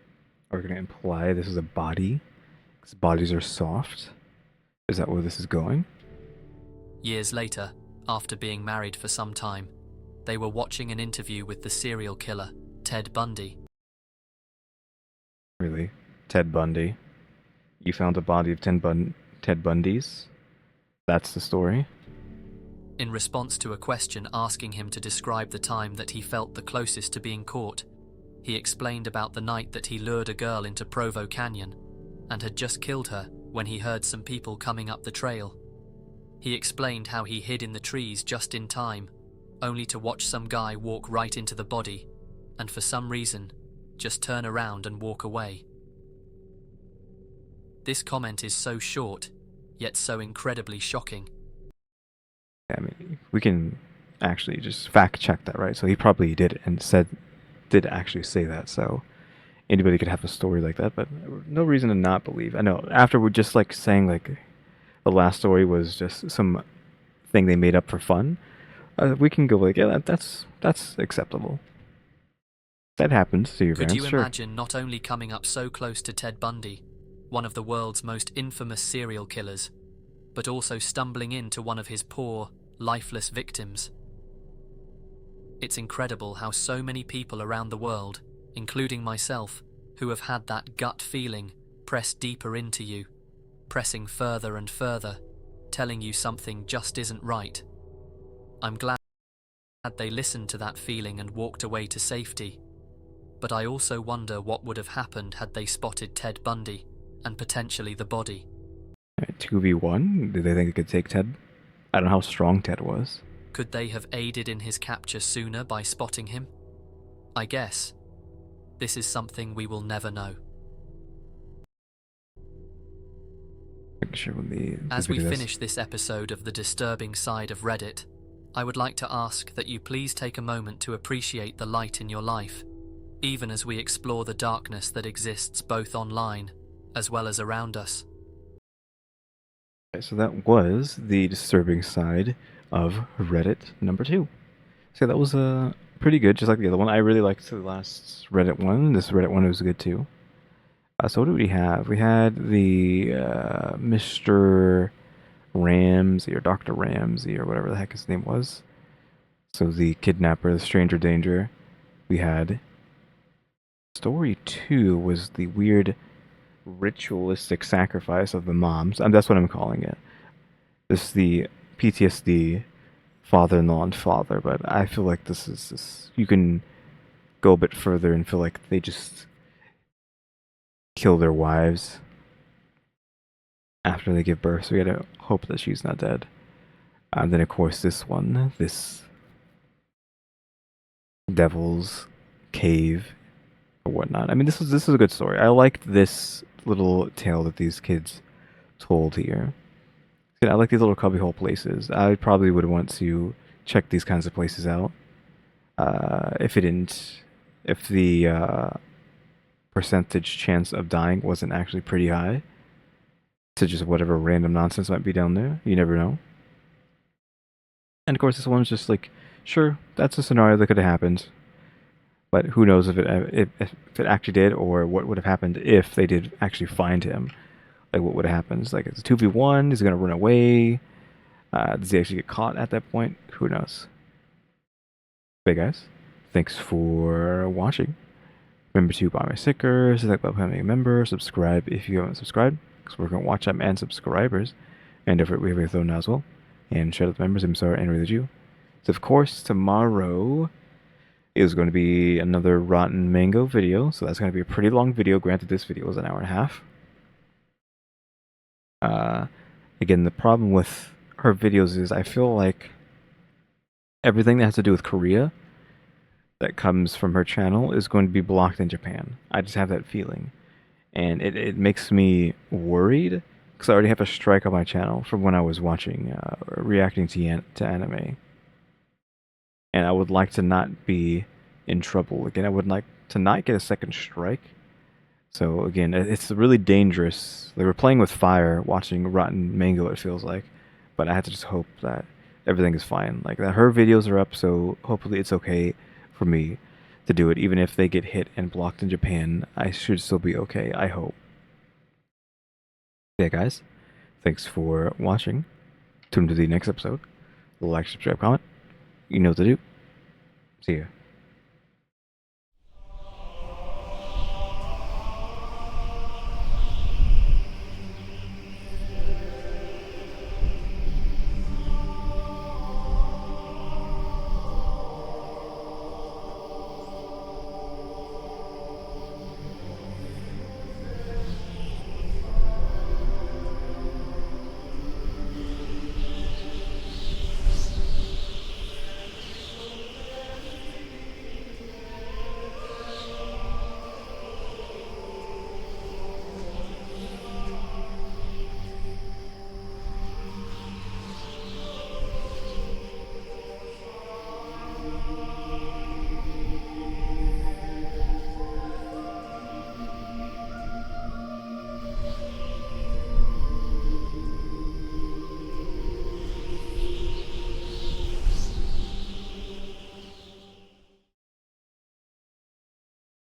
Are we going to imply this is a body? Because bodies are soft? Is that where this is going? Years later, after being married for some time, they were watching an interview with the serial killer, Ted Bundy. Really? Ted Bundy? You found a body of Ted Bundys? That's the story? In response to a question asking him to describe the time that he felt the closest to being caught, he explained about the night that he lured a girl into Provo Canyon and had just killed her when he heard some people coming up the trail. He explained how he hid in the trees just in time, only to watch some guy walk right into the body, and for some reason, just turn around and walk away. This comment is so short, yet so incredibly shocking. I mean, we can actually just fact check that, right? So he probably did and did actually say that, so anybody could have a story like that, but no reason to not believe. I know, after we're just like saying like the last story was just some thing they made up for fun, we can go like, yeah, that's acceptable. That happens to your Could fans, you sure. imagine not only coming up so close to Ted Bundy, one of the world's most infamous serial killers, but also stumbling into one of his poor, lifeless victims? It's incredible how so many people around the world, including myself, who have had that gut feeling, press deeper into you, pressing further and further, telling you something just isn't right. I'm glad they listened to that feeling and walked away to safety, but I also wonder what would have happened had they spotted Ted Bundy, and potentially the body. 2v1? Did they think they could take Ted? I don't know how strong Ted was. Could they have aided in his capture sooner by spotting him? I guess. This is something we will never know. Sure when the As we video is. finish this episode of The Disturbing Side of Reddit, I would like to ask that you please take a moment to appreciate the light in your life, even as we explore the darkness that exists both online as well as around us. Okay, so that was the disturbing side of Reddit number 2. So that was pretty good, just like the other one. I really liked the last Reddit one. This Reddit one was good too. So what do we have? We had the Mr. Ramsey or Dr. Ramsey or whatever the heck his name was. So the kidnapper, the stranger danger. We had story 2 was the weird ritualistic sacrifice of the moms. And that's what I'm calling it. This is the PTSD father-in-law and father, but I feel like this is you can go a bit further and feel like they just kill their wives after they give birth, so we gotta hope that she's not dead. And then of course this one, this Devil's Cave or whatnot. I mean, this is a good story. I liked this little tale that these kids told here. I like these little cubbyhole places. I probably would want to check these kinds of places out. If the percentage chance of dying wasn't actually pretty high, to just whatever random nonsense might be down there. You never know. And of course, this one's just like, sure, that's a scenario that could have happened. But who knows if it actually did, or what would have happened if they did actually find him. Like, what would have happened? Like, it's a 2v1, is he going to run away? Does he actually get caught at that point? Who knows? Hey guys, thanks for watching. Remember to buy my stickers, like by becoming a member, subscribe if you haven't subscribed, because we're going to watch time and subscribers. And don't forget we have a phone now as well. And shout out to members, EmmyStarr and RaleyDrew. So of course, tomorrow is going to be another Rotten Mango video, so that's going to be a pretty long video. Granted, this video was an hour and a half. Again, the problem with her videos is I feel like everything that has to do with Korea that comes from her channel is going to be blocked in Japan. I just have that feeling. And it makes me worried because I already have a strike on my channel from when I was watching, reacting to anime. And I would like to not be in trouble. Again, I would like to not get a second strike. So again, it's really dangerous. Like, we're playing with fire, watching Rotten Mango, it feels like. But I have to just hope that everything is fine. Like, that her videos are up, so hopefully it's okay for me to do it. Even if they get hit and blocked in Japan, I should still be okay, I hope. Yeah, guys. Thanks for watching. Tune to the next episode. Like, subscribe, comment. You know what to do. See ya.